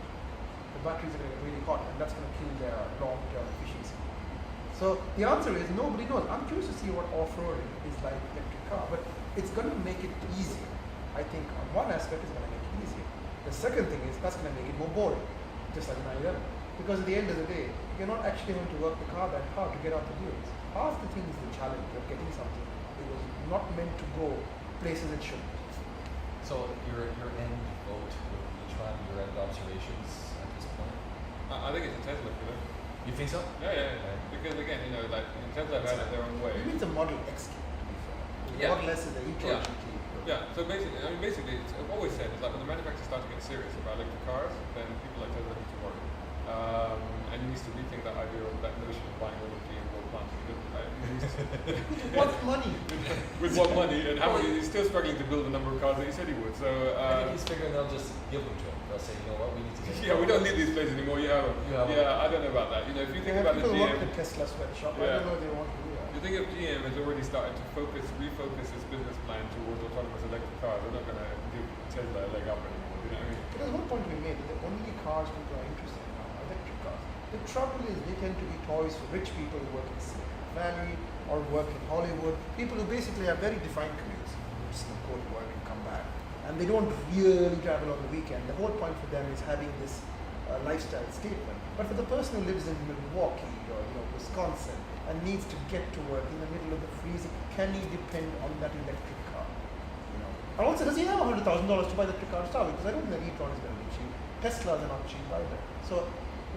The batteries are going to get really hot and that's going to kill their long-term efficiency. So the answer is nobody knows. I'm curious to see what off-roading is like electric car, but it's going to make it easier. I think on one aspect it's going to make it easier. The second thing is that's going to make it more boring, just like 911. Because at the end of the day, you're not actually having to work the car that hard to get out the dunes. Half the thing is the challenge of getting something. It was not meant to go places it shouldn't. So your end vote with each one, your end observations at this point? I think it's a Tesla for them. You think so? Yeah. Because again, like Tesla have had it their own way. It means a Model X, to be fair. Yeah. Model S is the e-tron Yeah. GT. Yeah, so basically, I've always said, it's like when the manufacturers start to get serious about electric cars, then people like Tesla need to worry. And he needs to rethink that idea of that notion of buying all the GM plants. Because What money? With what money and how many? He's still struggling to build the number of cars that he said he would. So I think he's figuring they'll just give them to him. They'll say, you know what, we need to get yeah, we don't need these places anymore. You have them. You have Yeah, I don't know about that. You know, if you think about the people work GM, at Tesla sweatshop. I Yeah. don't know if they want to do that. you think if GM has already started to refocus its business plan towards autonomous electric cars, they're not going to give Tesla a leg up anymore. You know what I mean? But there's one point we made that the only cars people are interested in now are electric cars. The trouble is they tend to be toys for rich people who work in Silicon Valley or work in Hollywood. People who basically have very defined commutes. Just go to work and come back. And they don't really travel on the weekend. The whole point for them is having this lifestyle statement. But for the person who lives in Milwaukee or Wisconsin and needs to get to work in the middle of the freezing, can he depend on that electric car? And also, does he have $100,000 to buy the electric car to start with? Because I don't think the e-tron is going to be cheap. Teslas are not cheap either. So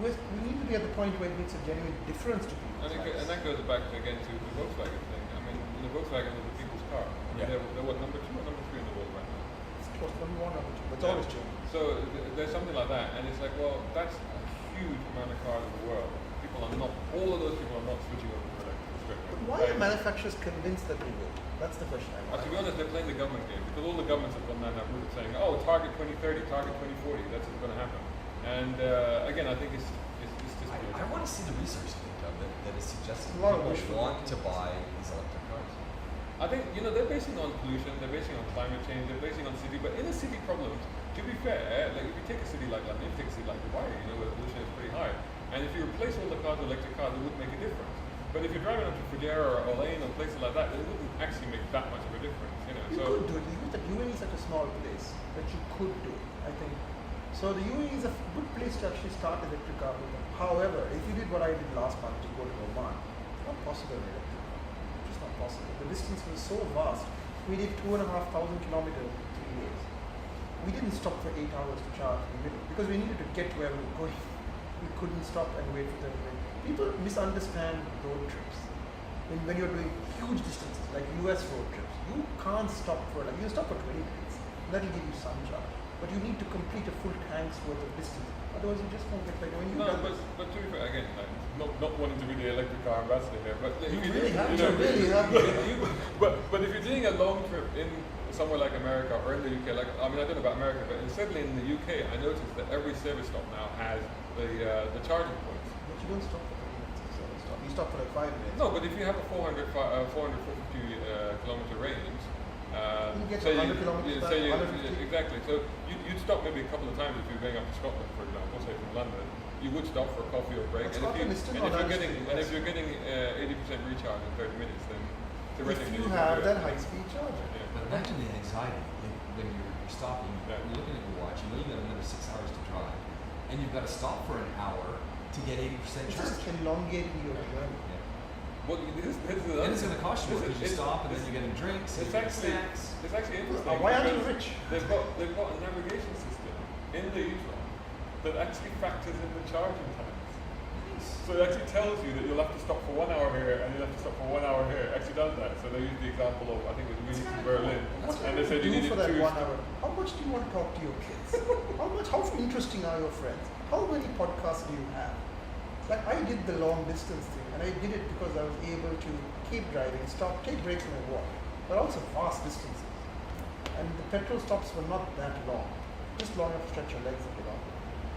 we need to be at the point where it makes a genuine difference to people. And that goes back again to the Volkswagen thing. I mean, the Volkswagen is a people's car. Yeah. They're what, number 2 or number 3 in the world right now? It's close to number 1, number 2. It's always changing. So there's something like that, and it's like, well, that's a huge amount of cars in the world. All of those people are not switching over to electric straight away. But why are manufacturers convinced that they will? That's the question I want. To be honest, they're playing the government game because all the governments have gone down that route of saying, oh, target 2030, target 2040, that's what's going to happen. And again, I think it's just. I want to see the research that is suggesting A lot of people wishful want to thinking. buy these electric cars. I think they're basing on pollution, they're basing on climate change, they're basing on city. But in a city problems, to be fair, like if you take a city like London, if you take a city like Dubai, where pollution is pretty high, and if you replace all the cars with electric cars, it wouldn't make a difference. But if you're driving up to Fujairah or Al Ain or places like that, it wouldn't actually make that much of a difference. You could do it. The UAE is such a small place that you could do it, I think. So the UAE is a good place to actually start electric car with. However, if you did what I did last month to go to Oman, it's not possible in electric car. It's just not possible. The distance was so vast. We did 2,500 kilometers in 3 days. We didn't stop for 8 hours to charge in the middle because we needed to get where we were going. We couldn't stop and wait for 30 minutes. People misunderstand road trips. When you're doing huge distances, like US road trips, you can't stop for, you stop for 20 minutes. That'll give you some charge. But you need to complete a full tank's worth of distance. Otherwise, you just won't get back. When you but to be fair, again, not wanting to be the electric car ambassador here, but you really have to. But if you're doing a long trip in somewhere like America or in the UK, I don't know about America, but certainly in the UK, I noticed that every service stop now has the charging points. But you don't stop for 30 minutes at service stop. You stop for like 5 minutes. No, but if you have a 450 kilometer range, you get 100 kilometers back, 150. Exactly. So you'd stop maybe a couple of times if you're going up to Scotland, for example, say from London. You would stop for a coffee or break, and if you're getting 80% recharge in 30 minutes, then theoretically if you have that high-speed charger. Yeah. But imagine the anxiety when you're stopping, you're looking at your watch, you know you've got another 6 hours to drive, and you've got to stop for an hour to get 80% It's charge. just elongating your journey. Yeah. Well, this is And it's going to cost you more because you stop and then you're getting drinks, It's and you're actually getting snacks. it's actually interesting. Why aren't you because rich? They've got a navigation system in the e-tron that actually factors in the charging times. So it actually tells you that you'll have to stop for 1 hour here and you'll have to stop for 1 hour here. It actually does that. So they used the example of, I think it was Munich to Berlin. What And do they said you do needed for that 2 1 hour? How much do you want to talk to your kids? How interesting are your friends? How many podcasts do you have? Like I did the long distance thing, and I did it because I was able to keep driving, stop, take breaks when I walk, but also vast distances. And the petrol stops were not that long, just long enough to stretch your legs and get on.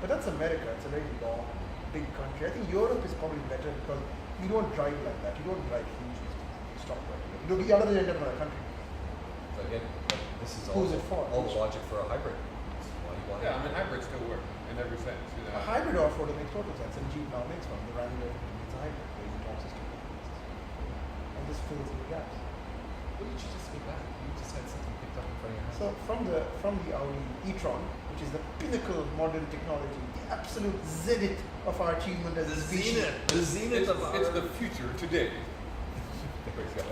But that's America. It's a very long, big country. I think Europe is probably better because you don't drive like that. You don't drive huge distances. You stop right away. You'll be other end of another country. So again, this is Who's it for? all the logic for a hybrid. This is why you want Yeah, I mean hybrids still work in every sense. A hybrid off-roader makes total sense, and Jeep now makes one. The Wrangler is a hybrid, where you talk system. And this fills in the gaps. What did you just speak back? You just had something picked up in front of your house. So from the Audi e-tron, which is the pinnacle of modern technology, the absolute zenith of our achievement as a species. The zenith of It's the future today.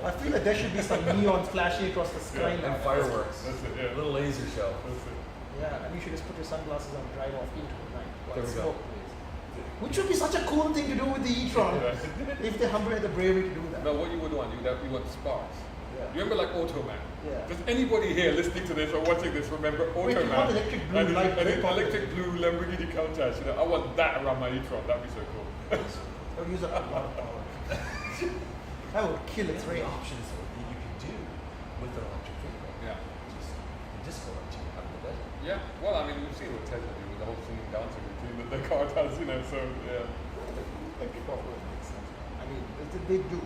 I feel like there should be some neons flashing across the sky now. and fireworks. That's it, yeah. A little laser show. That's it. Yeah, and you should just put your sunglasses on and drive off into the night while There we go. smoke plays. Which would be such a cool thing to do with the e-tron if the Humber had the bravery to do that. Now what you would want, you want sparks. Yeah. You remember like Automan? Yeah. Does anybody here listening to this or watching this remember Wait, you Automan? want electric blue And light? an electric blue Lamborghini Countach. I want that around my e-tron. That'd be so cool. That would use up a lot of power. That would kill its the range. options that you could do with an electric vehicle. Yeah. Just the disco lights you have in the desert. Yeah. Well, I mean, we've seen what Tesla do with the whole singing dancing routine that the car does, you know. So yeah. Like it often makes sense. I mean, they do.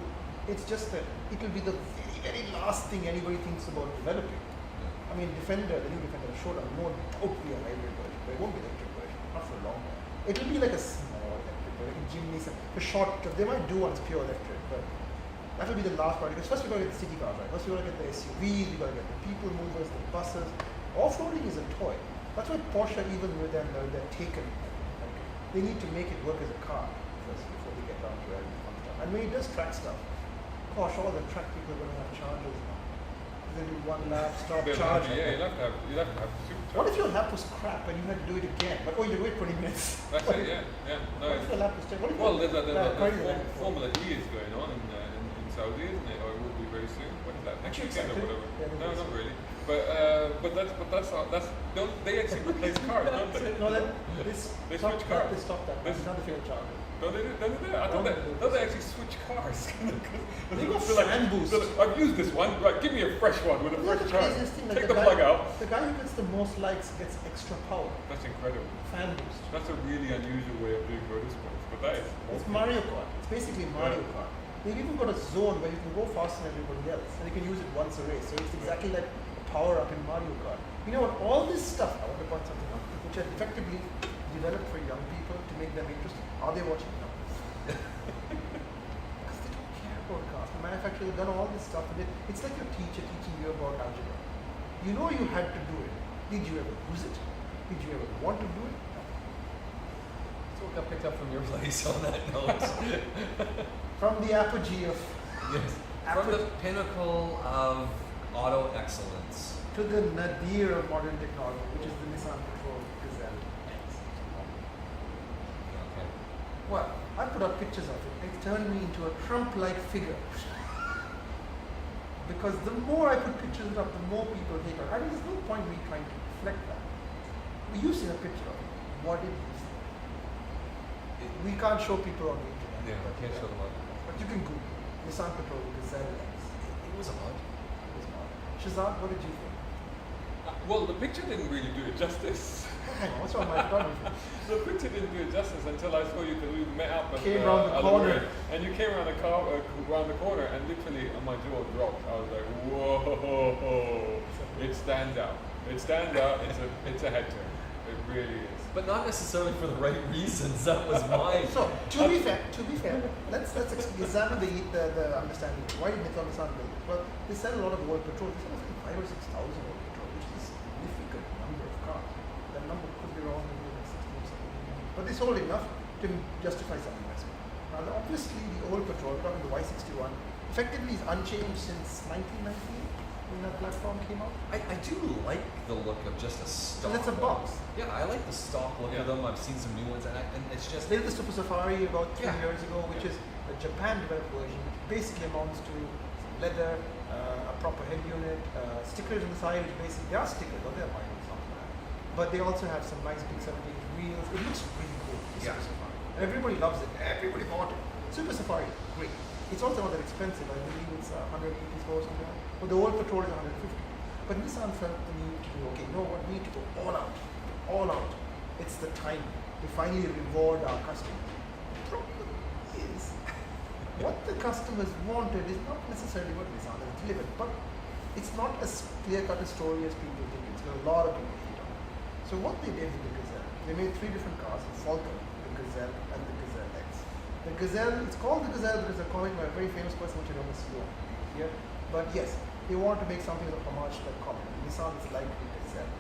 It's just that it will be the very, very last thing anybody thinks about developing. I mean, Defender, the new Defender showed a more totally a hybrid version, but it won't be electric version, not for long. It will be like a small electric, like a Jimny, a short. They might do one that's pure electric, but that will be the last part. Because first we got to get the city cars right. First we got to get the SUVs, we got to get the people movers, the buses. Off-roading is a toy. That's why Porsche, even with their Taken, like, they need to make it work as a car first before they get down to where it comes down. And when it does track stuff, gosh, all the track people are going to have chargers now. They do one lap, stop, charge. Yeah, you'll have to have superchargers. What if your lap was crap and you had to do it again? But you wait 20 minutes. That's it. Yeah. No. What if your lap was terrible? Well, there's Formula E is going on in Saudi, isn't it? Or it will be very soon. What is that? Next weekend or whatever? Yeah, No, not really. But that's don't they actually replace cars, don't they? No, They switch cars. They stopped that. That's another failed charger. Don't they do? I thought they actually switch cars. They got fan boost. I've used this one. Right, give me a fresh one with a fresh charger. Take the guy, plug out. The guy who gets the most likes gets extra power. That's incredible. Fan boost. That's a really unusual way of doing motorsports, but that is. It's Mario Kart. It's basically Mario Kart. They've even got a zone where you can go faster than everybody else, and you can use it once a race. So it's exactly like a power up in Mario Kart. You know what? All this stuff, I want to point something out, which are effectively developed for young people to make them interested. Are they watching now? Because they don't care about cars. The manufacturers have done all this stuff, and it's like your teacher teaching you about algebra. You know you had to do it. Did you ever use it? Did you ever want to do it? No. So what got picked up from your place on that note? From the apogee of Yes. From the pinnacle of auto excellence. to the nadir of modern technology, which is the Nissan Patrol Gazelle X. Okay. Well, I put up pictures of it. It turned me into a Trump-like figure. Because the more I put pictures up, the more people hate it. I mean, there's no point me trying to reflect that. You've seen a picture of it. What did you see? We can't show people on the internet. Yeah, I can't show them up. But you can Google Nissan Patrol Gazelle X. It was odd. It was odd. Shazad, what did you think? Well, the picture didn't really do it justice. Hang on, what's wrong with my photography? The picture didn't do it justice until I saw you because we met up at Came round the at corner. Way, and you came around around the corner, and literally my jaw dropped. I was like, whoa! It stands out. It stands out. It's a head turn. It really is. But not necessarily for the right reasons. That was my. So, to be fair, let's examine the understanding. Why did Nissan build it? Well, they sell a lot of old petrol. They sell 5,000 or 6,000 old petrol, which is a significant number of cars. That number could be wrong, maybe like 16 or 17. But they sold enough to justify some investment. Now, obviously, the old petrol, we're talking the Y61, effectively is unchanged since 1998 when that platform came out. I do like the look of just a stock. And it's a box. Yeah, I like the stock look of them. I've seen some new ones, and it's just. They did the Super Safari about 3 Yeah. years ago, which is a Japan developed version, which basically amounts to some leather, a proper head unit, stickers on the side, which basically, they are stickers, though they're vinyl, it's not that. But they also have some nice big 17-inch wheels. It looks pretty cool, the Yeah. Super Safari. And everybody loves it. Everybody bought it. Super Safari, great. It's also not that expensive. I believe it's 184 or something like that. But the old Patrol is 150. But Nissan felt the need to do, okay, no, what, we need to go all out. All out. It's the time to finally reward our customers. The problem is, what the customers wanted is not necessarily what Nissan has delivered, but it's not as clear-cut a story as people think. It's got a lot of people hate on it. So what they did with the Gazelle, they made 3 different cars, the Falcon, the Gazelle, and the Gazelle X. The Gazelle, it's called the Gazelle because they're calling by a very famous person, which I don't see here. But yes, they want to make something of a homage to that comic. Nissan is like the Gazelle.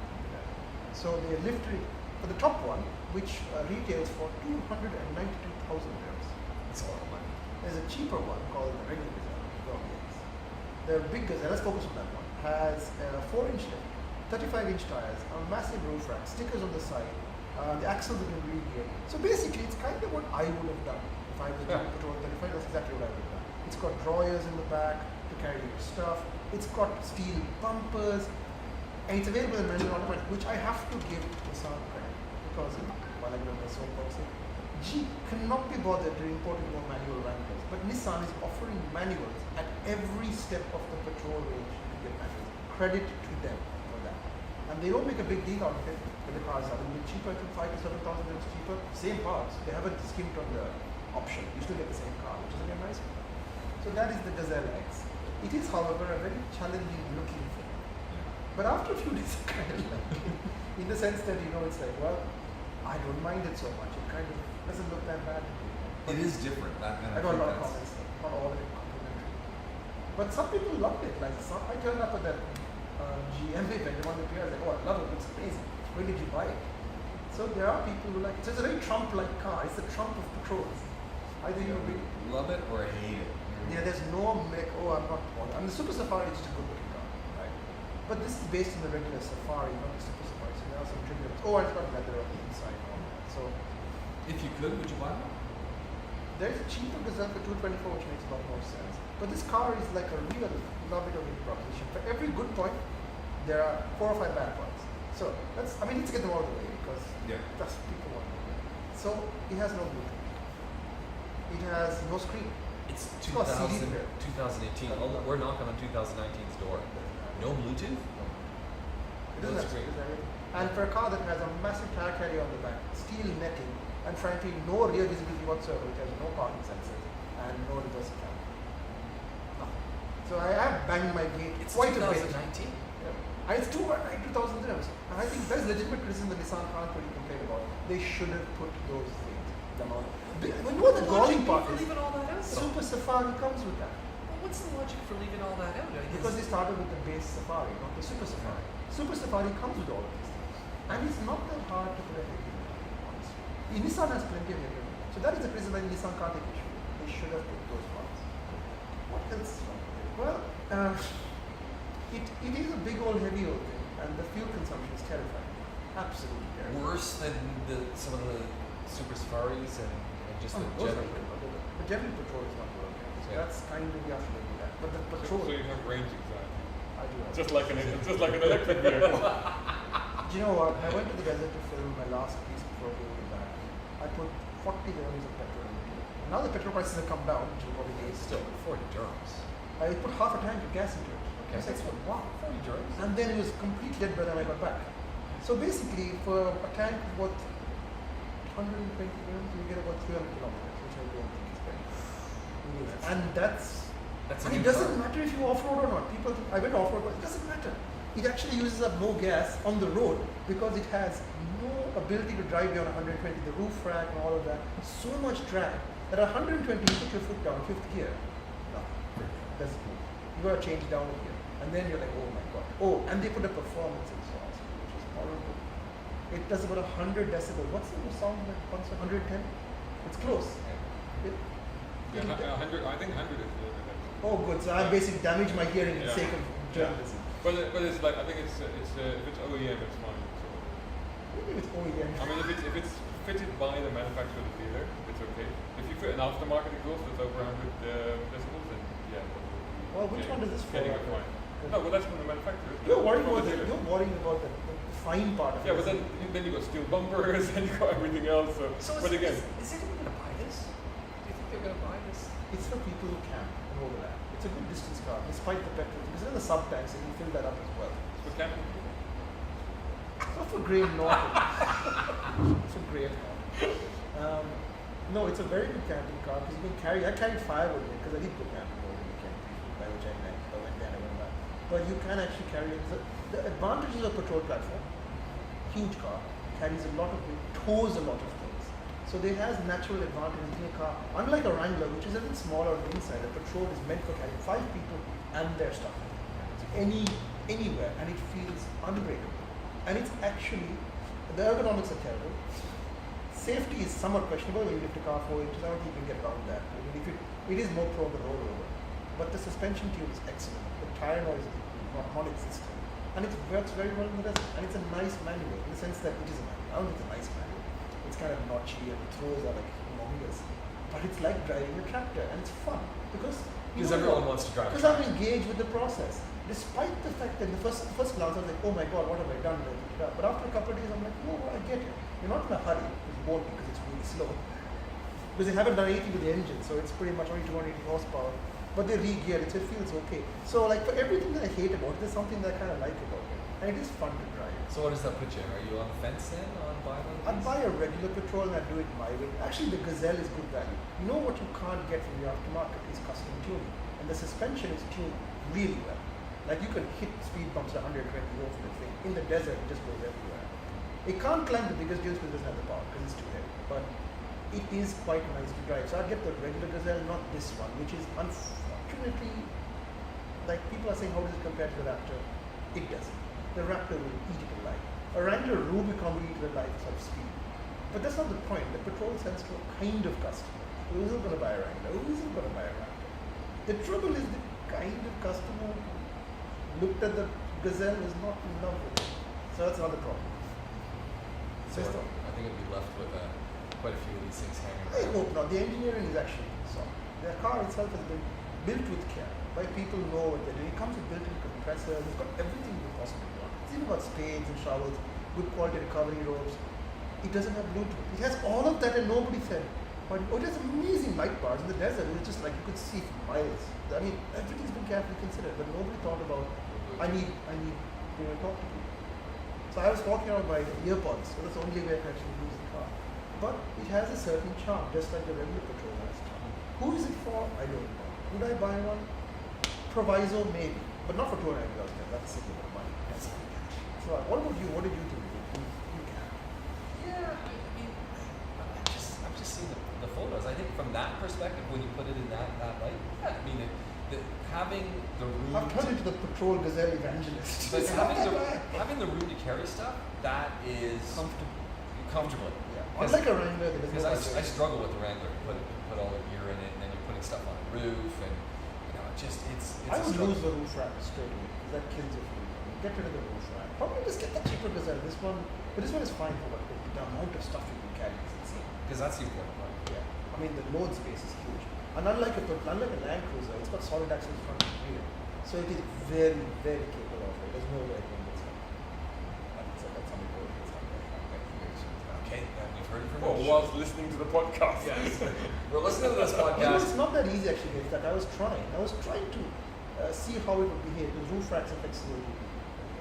So they lifted it for the top one, which retails for 292,000 dirhams. It's a lot of money. There's a cheaper one called the regular Gazelle. The big Gazelle, let's focus on that one, has a 4-inch lift, 35-inch tires, a massive roof rack, stickers on the side, the axles have been regeared. So basically, it's kind of what I would have done if I was doing Patrol 35. That's exactly what I would have done. It's got drawers in the back to carry your stuff. It's got steel bumpers, and it's available in manual automatic, which I have to give Nissan credit because while I'm doing my soapboxing, Jeep cannot be bothered to importing more manual Wranglers, but Nissan is offering manuals at every step of the petrol range to get manuals. Credit to them for that. And they don't make a big deal out of it when the cars are a little bit cheaper, I think 5 to 7,000 dirhams cheaper. Same parts, they haven't skimped on the option. You still get the same car, which is again nice. So that is the Gazelle X. It is, however, a very challenging looking thing. But after a few days, I kind of like it. In the sense that, it's like, well, I don't mind it so much. It kind of doesn't look that bad to me. It is different. I got a lot of comments, not all of it complimentary. But some people loved it. Like I turned up at that GM event, one of the peers, like, oh, I love it, it's amazing. Where did you buy it? So there are people who like it. So it's a very Trump-like car. It's the Trump of patrols. I think you'll love it or hate it. Yeah, there's no I'm not bothered. And the Super Safari is just a good looking car, right? But this is based on the regular Safari, not the Super Safari. So there are some trivial. Oh, and it's got leather on the inside and all that. So if you could you buy one? there's a cheaper Gazelle for 224, which makes a lot more sense. But this car is like a real love it or hate proposition. For every good point, there are 4 or 5 bad points. So we need to get them out of the way because that's what people want. So it has no Bluetooth. It has no screen. It's got CD 2018. We're knocking on 2019's door. No Bluetooth? It doesn't have screen. And for a car that has a massive tire carrier on the back, steel netting, and frankly no rear visibility whatsoever, which has no parking sensors and no reverse camera. Nothing. So I have banged my gate It's quite a 2019. bit. And it's 2,000 dirhams. And I think there's legitimate criticism that Nissan can't really complain about. They should have put those things. When you know the galling part is, leaving all that out. Super Safari comes with that. Well, what's the logic for leaving all that out? Because they started with the base Safari, not the Super Safari. Super Safari comes with all of these things. And it's not that hard to put a headroom, honestly. Nissan has plenty of headroom. So that is the reason why Nissan can't take issue. They should have put those parts. What else is wrong with it? Well, it is a big old heavy old thing, and the fuel consumption is terrifying. Absolutely terrifying. Worse than some of the Super Safaris and just the those general. The general patrol is not working. So that's kind of you have to do that. But the patrol, So you have range anxiety. I do have. Just like an electric vehicle. Do you know what? I went to the desert to film my last piece before we went back. I put 40 dirhams of petrol into it. Now the petrol prices have come down, which is probably It's still 40 dirhams. I put half a tank of gas into it. Okay. I said, wow. 40 dirhams? And then it was complete dead by the time I got back. So basically, for a tank worth 120 dirhams, you get about 300 kilometers, which I don't think is very good. And it doesn't matter if you off-road or not. People think, I went off-road, but it doesn't matter. It actually uses up more gas on the road because it has no ability to drive beyond 120, the roof rack and all of that. So much drag that at 120 you put your foot down, 5th gear. No, doesn't move. You gotta change down a gear. And then you're like, oh my god. Oh, and they put a performance exhaust, which is horrible. It does about 100 decibels. What's the sound that comes 110? It's close. Yeah, 100. I think 100 is a little bit. Oh, good. So I basically damaged my hearing for the sake of journalism. But it's like I think if it's OEM, it's fine. So. Maybe it's OEM. I mean, if it's fitted by the manufacturer, the dealer, it's okay. If you fit an aftermarket exhaust that's over 100 decibels, then yeah. Well, which one does this fall Getting a under? fine. No, well that's from the manufacturer. You're worrying From about the dealer. the fine part of it. Yeah, but then you got steel bumpers and you got everything else. So but again, is anyone going to buy this? Do you think they're going to buy this? It's for people who camp and overlap. It's a good distance car, despite the petrol. Because in the sub-tanks, you can fill that up as well. it's for camping. Not for Graham Norton. It's for Graham Norton. No, it's a very good camping car because you can carry. I carried firewood in it because I did go camping over the weekend, by which I meant I went there and I went back. But you can actually carry it. The advantages of patrol platform, huge car, carries a lot of weight, tows a lot of things. So it has natural advantages in a car. Unlike a Wrangler, which is a little smaller on the inside, a patrol is meant for carrying 5 people and their stuff. Anywhere, and it feels unbreakable. And it's actually, the ergonomics are terrible. Safety is somewhat questionable when you lift a car 4 inches. I don't think you can get around that. I mean, it is more prone to rollover. But the suspension tube is excellent. The tire noise is non-existent. And it works very well in the desert. And it's a nice manual in the sense that it is a manual. I don't think it's a nice manual. It's kind of notchy and the throws are like humongous. But it's like driving a tractor and it's fun because everyone wants to drive a Because I'm tractor. engaged with the process. Despite the fact that the first glance I was like, oh my god, what have I done? But after a couple of days I'm like, no, I get it. You're not in a hurry, because you won't because it's really slow. because they haven't done anything to the engine, so it's pretty much only 280 horsepower. But they re-geared it, so it feels okay. So like for everything that I hate about it, there's something that I kind of like about it, and it is fun to drive. So what does that put you in? Are you on the fence then on buying one of I'd these? buy a regular petrol and I'd do it my way. Actually, the Gazelle is good value. You know what you can't get from the aftermarket is custom tuning, and the suspension is tuned really well. Like you can hit speed bumps at 120 over the thing. In the desert, it just goes everywhere. It can't climb the biggest dunes because it doesn't have the power because it's too heavy. But it is quite nice to drive. So I'd get the regular Gazelle, not this one, which is unfortunately, like people are saying, how does it compare to the Raptor? It doesn't. The Raptor will eat it alive. A Wrangler Rubicon will eat it alive at speed. But that's not the point. The petrol sells to a kind of customer. Who isn't going to buy a Wrangler? Who isn't going to buy a Raptor? The trouble is the kind of customer who looked at the Gazelle was not in love with it. So that's another problem. So I think it'd be left with quite a few of these things hanging I around. hope not. The engineering is actually solid. The car itself has been built with care. By people who know what they're doing. It comes with built-in compressors. It's got everything you possibly want. It's even got spades and shovels, good quality recovery ropes. It doesn't have Bluetooth. It has all of that, and nobody said. But it has amazing light bars in the desert. It's just like you could see for miles. I mean, everything's been carefully considered, but nobody thought about. I need to talk to people. So I was walking around my earpods. So that's the only way I can actually use the car. But it has a certain charm, just like the regular petrol has charm. Who is it for? I don't know. Would I buy one? Proviso, maybe, but not for $290. That's a simple amount of money. That's so, what about you? What did you think? Yeah, I mean, I've just seen the photos. I think from that perspective, when you put it in that light, yeah, I mean, having the room. I've turned into the patrol Gazelle evangelist. But having the room to carry stuff, that is comfortable. Yeah. Unlike a Wrangler, there is Because no I struggle with the Wrangler. Put all the gear in it, and then you're putting stuff on the roof, and it's I a would struggle. lose the roof rack straight away. That kills it for me. Get rid of the roof rack. Probably just get the cheaper Gazelle. This one, but this one is fine for what the amount of stuff you can carry is insane. Because that's the important part. Yeah. I mean, the load space is huge. And unlike a Land Cruiser, it's got solid axles front and rear. So it is very, very capable of it. There's no way I can get stuff. That's how it goes. Okay, we've heard it from Oh, whilst listening to the podcast. Yes. We're listening to this You know, podcast. it's not that easy actually, guys. That I was trying to see how it would behave. The roof racks and flexibility.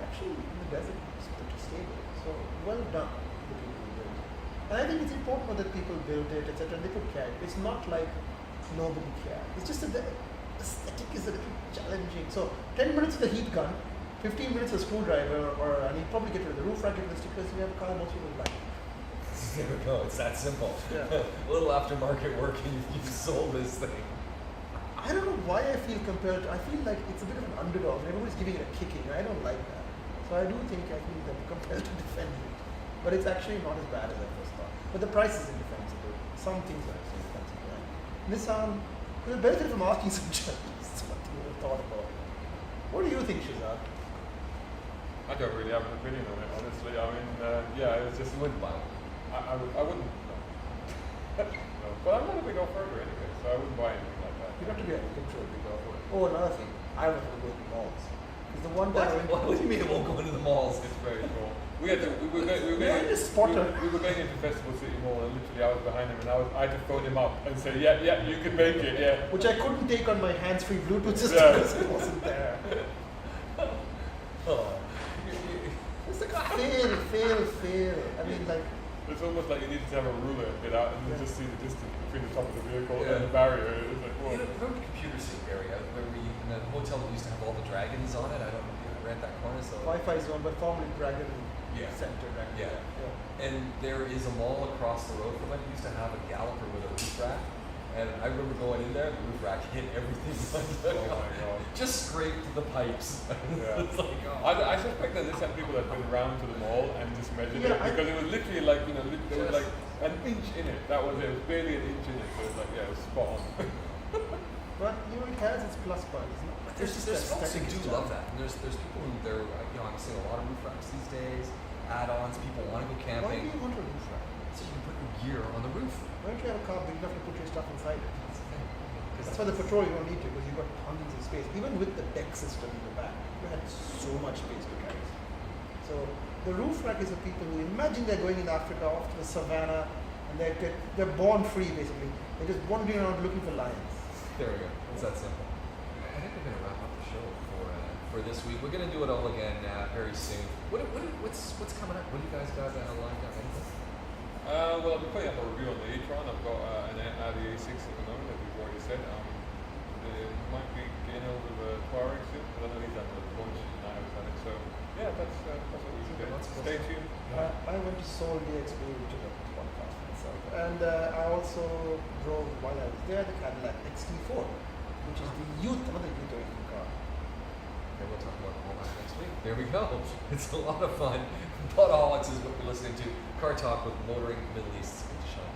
Actually, in the desert, it's pretty stable. So well done, the people who built it. And I think it's important that people build it, etc. And they could care. It's not like nobody cares. It's just that the aesthetic is a little challenging. So 10 minutes with a heat gun, 15 minutes with a screwdriver, and you probably get rid of the roof rack, get rid of the stickers. You have a car most people like. There we go. It's that simple. Yeah. A little aftermarket work, and you've sold this thing. I don't know why I feel compelled. I feel like it's a bit of an underdog. Everybody's giving it a kicking. I don't like that. So I do think I feel that I'm compelled to defend it. But it's actually not as bad as I first thought. But the price is indefensible. Some things are actually indefensible. Like Nissan could have benefited from asking some journalists what they would have thought about it. What do you think, Shazad? I don't really have an opinion on it, honestly. I mean, yeah, it's just. You wouldn't buy one. I wouldn't. No. No. But I'm not a big off-roader anyway, so I wouldn't buy anything like that. You have to be a control big offer. Oh, another thing. I don't have to go to the malls. Because the one time I went What do you mean it won't go into the malls? It's very cool. We were Yeah, just spot her. we were going into Festival City Mall, and literally I was behind him, and I had to phone him up and say, yeah, you can make it, yeah. which I couldn't take on my hands-free Bluetooth system because it wasn't there. Oh. It's like fail. I mean, like, It's almost like you needed to have a ruler and get out and Yeah. just see the distance between the top of the vehicle Yeah. and the barrier. It's like, whoa. You know, remember the computer safe area where in the hotel that used to have all the dragons on it? I don't know if you ever read that corner. So Wi-Fi zone, but formerly Dragon Yeah. Center. Dragon. Yeah. And there is a mall across the road from it. Used to have a galloper with a roof rack. And I remember going in there, the roof rack hit everything. Oh my god. Just scraped the pipes. Yeah. It's like, oh. I suspect that this had people that had been around to the mall and just measured Yeah, it because it was literally like, there was Just- like an inch in it. That was it. It was barely an inch in it. So it was like, yeah, it was spot on. But it has its plus points. There's folks who do love that. And there's people who I'm seeing a lot of roof racks these days, add-ons, people want to go Why do camping. you want a roof rack? So you can put your gear on the roof. Why don't you have a car big enough to put your stuff inside it? That's the thing. That's why the Patrol you don't need to because you've got tons of space. Even with the deck system in the back, you had so much space to carry. So the roof rack is for people who imagine they're going in Africa off to the savannah, and they're born free basically. They're just wandering around looking for lions. There we go. It's that simple. I think we're going to wrap up the show for this week. We're going to do it all again very soon. What's coming up? What do you guys got lined up? Anything? Well, I've been putting up a review on the e-tron. I've got an Audi A6 at the moment, as we've already said. Might be getting hold of a Touareg soon, but I know he's having a bunch now, I think. So, yeah, that's what we should do. Stay tuned. I went to Seoul DXB, which is a podcast myself, and I also drove while I was there the Cadillac XT4, which is another youth-oriented car. Okay, we'll talk about all that next week. There we go. It's a lot of fun. Podaholiks is what you're listening to. Car Talk with Motoring Middle East. It's good to shine.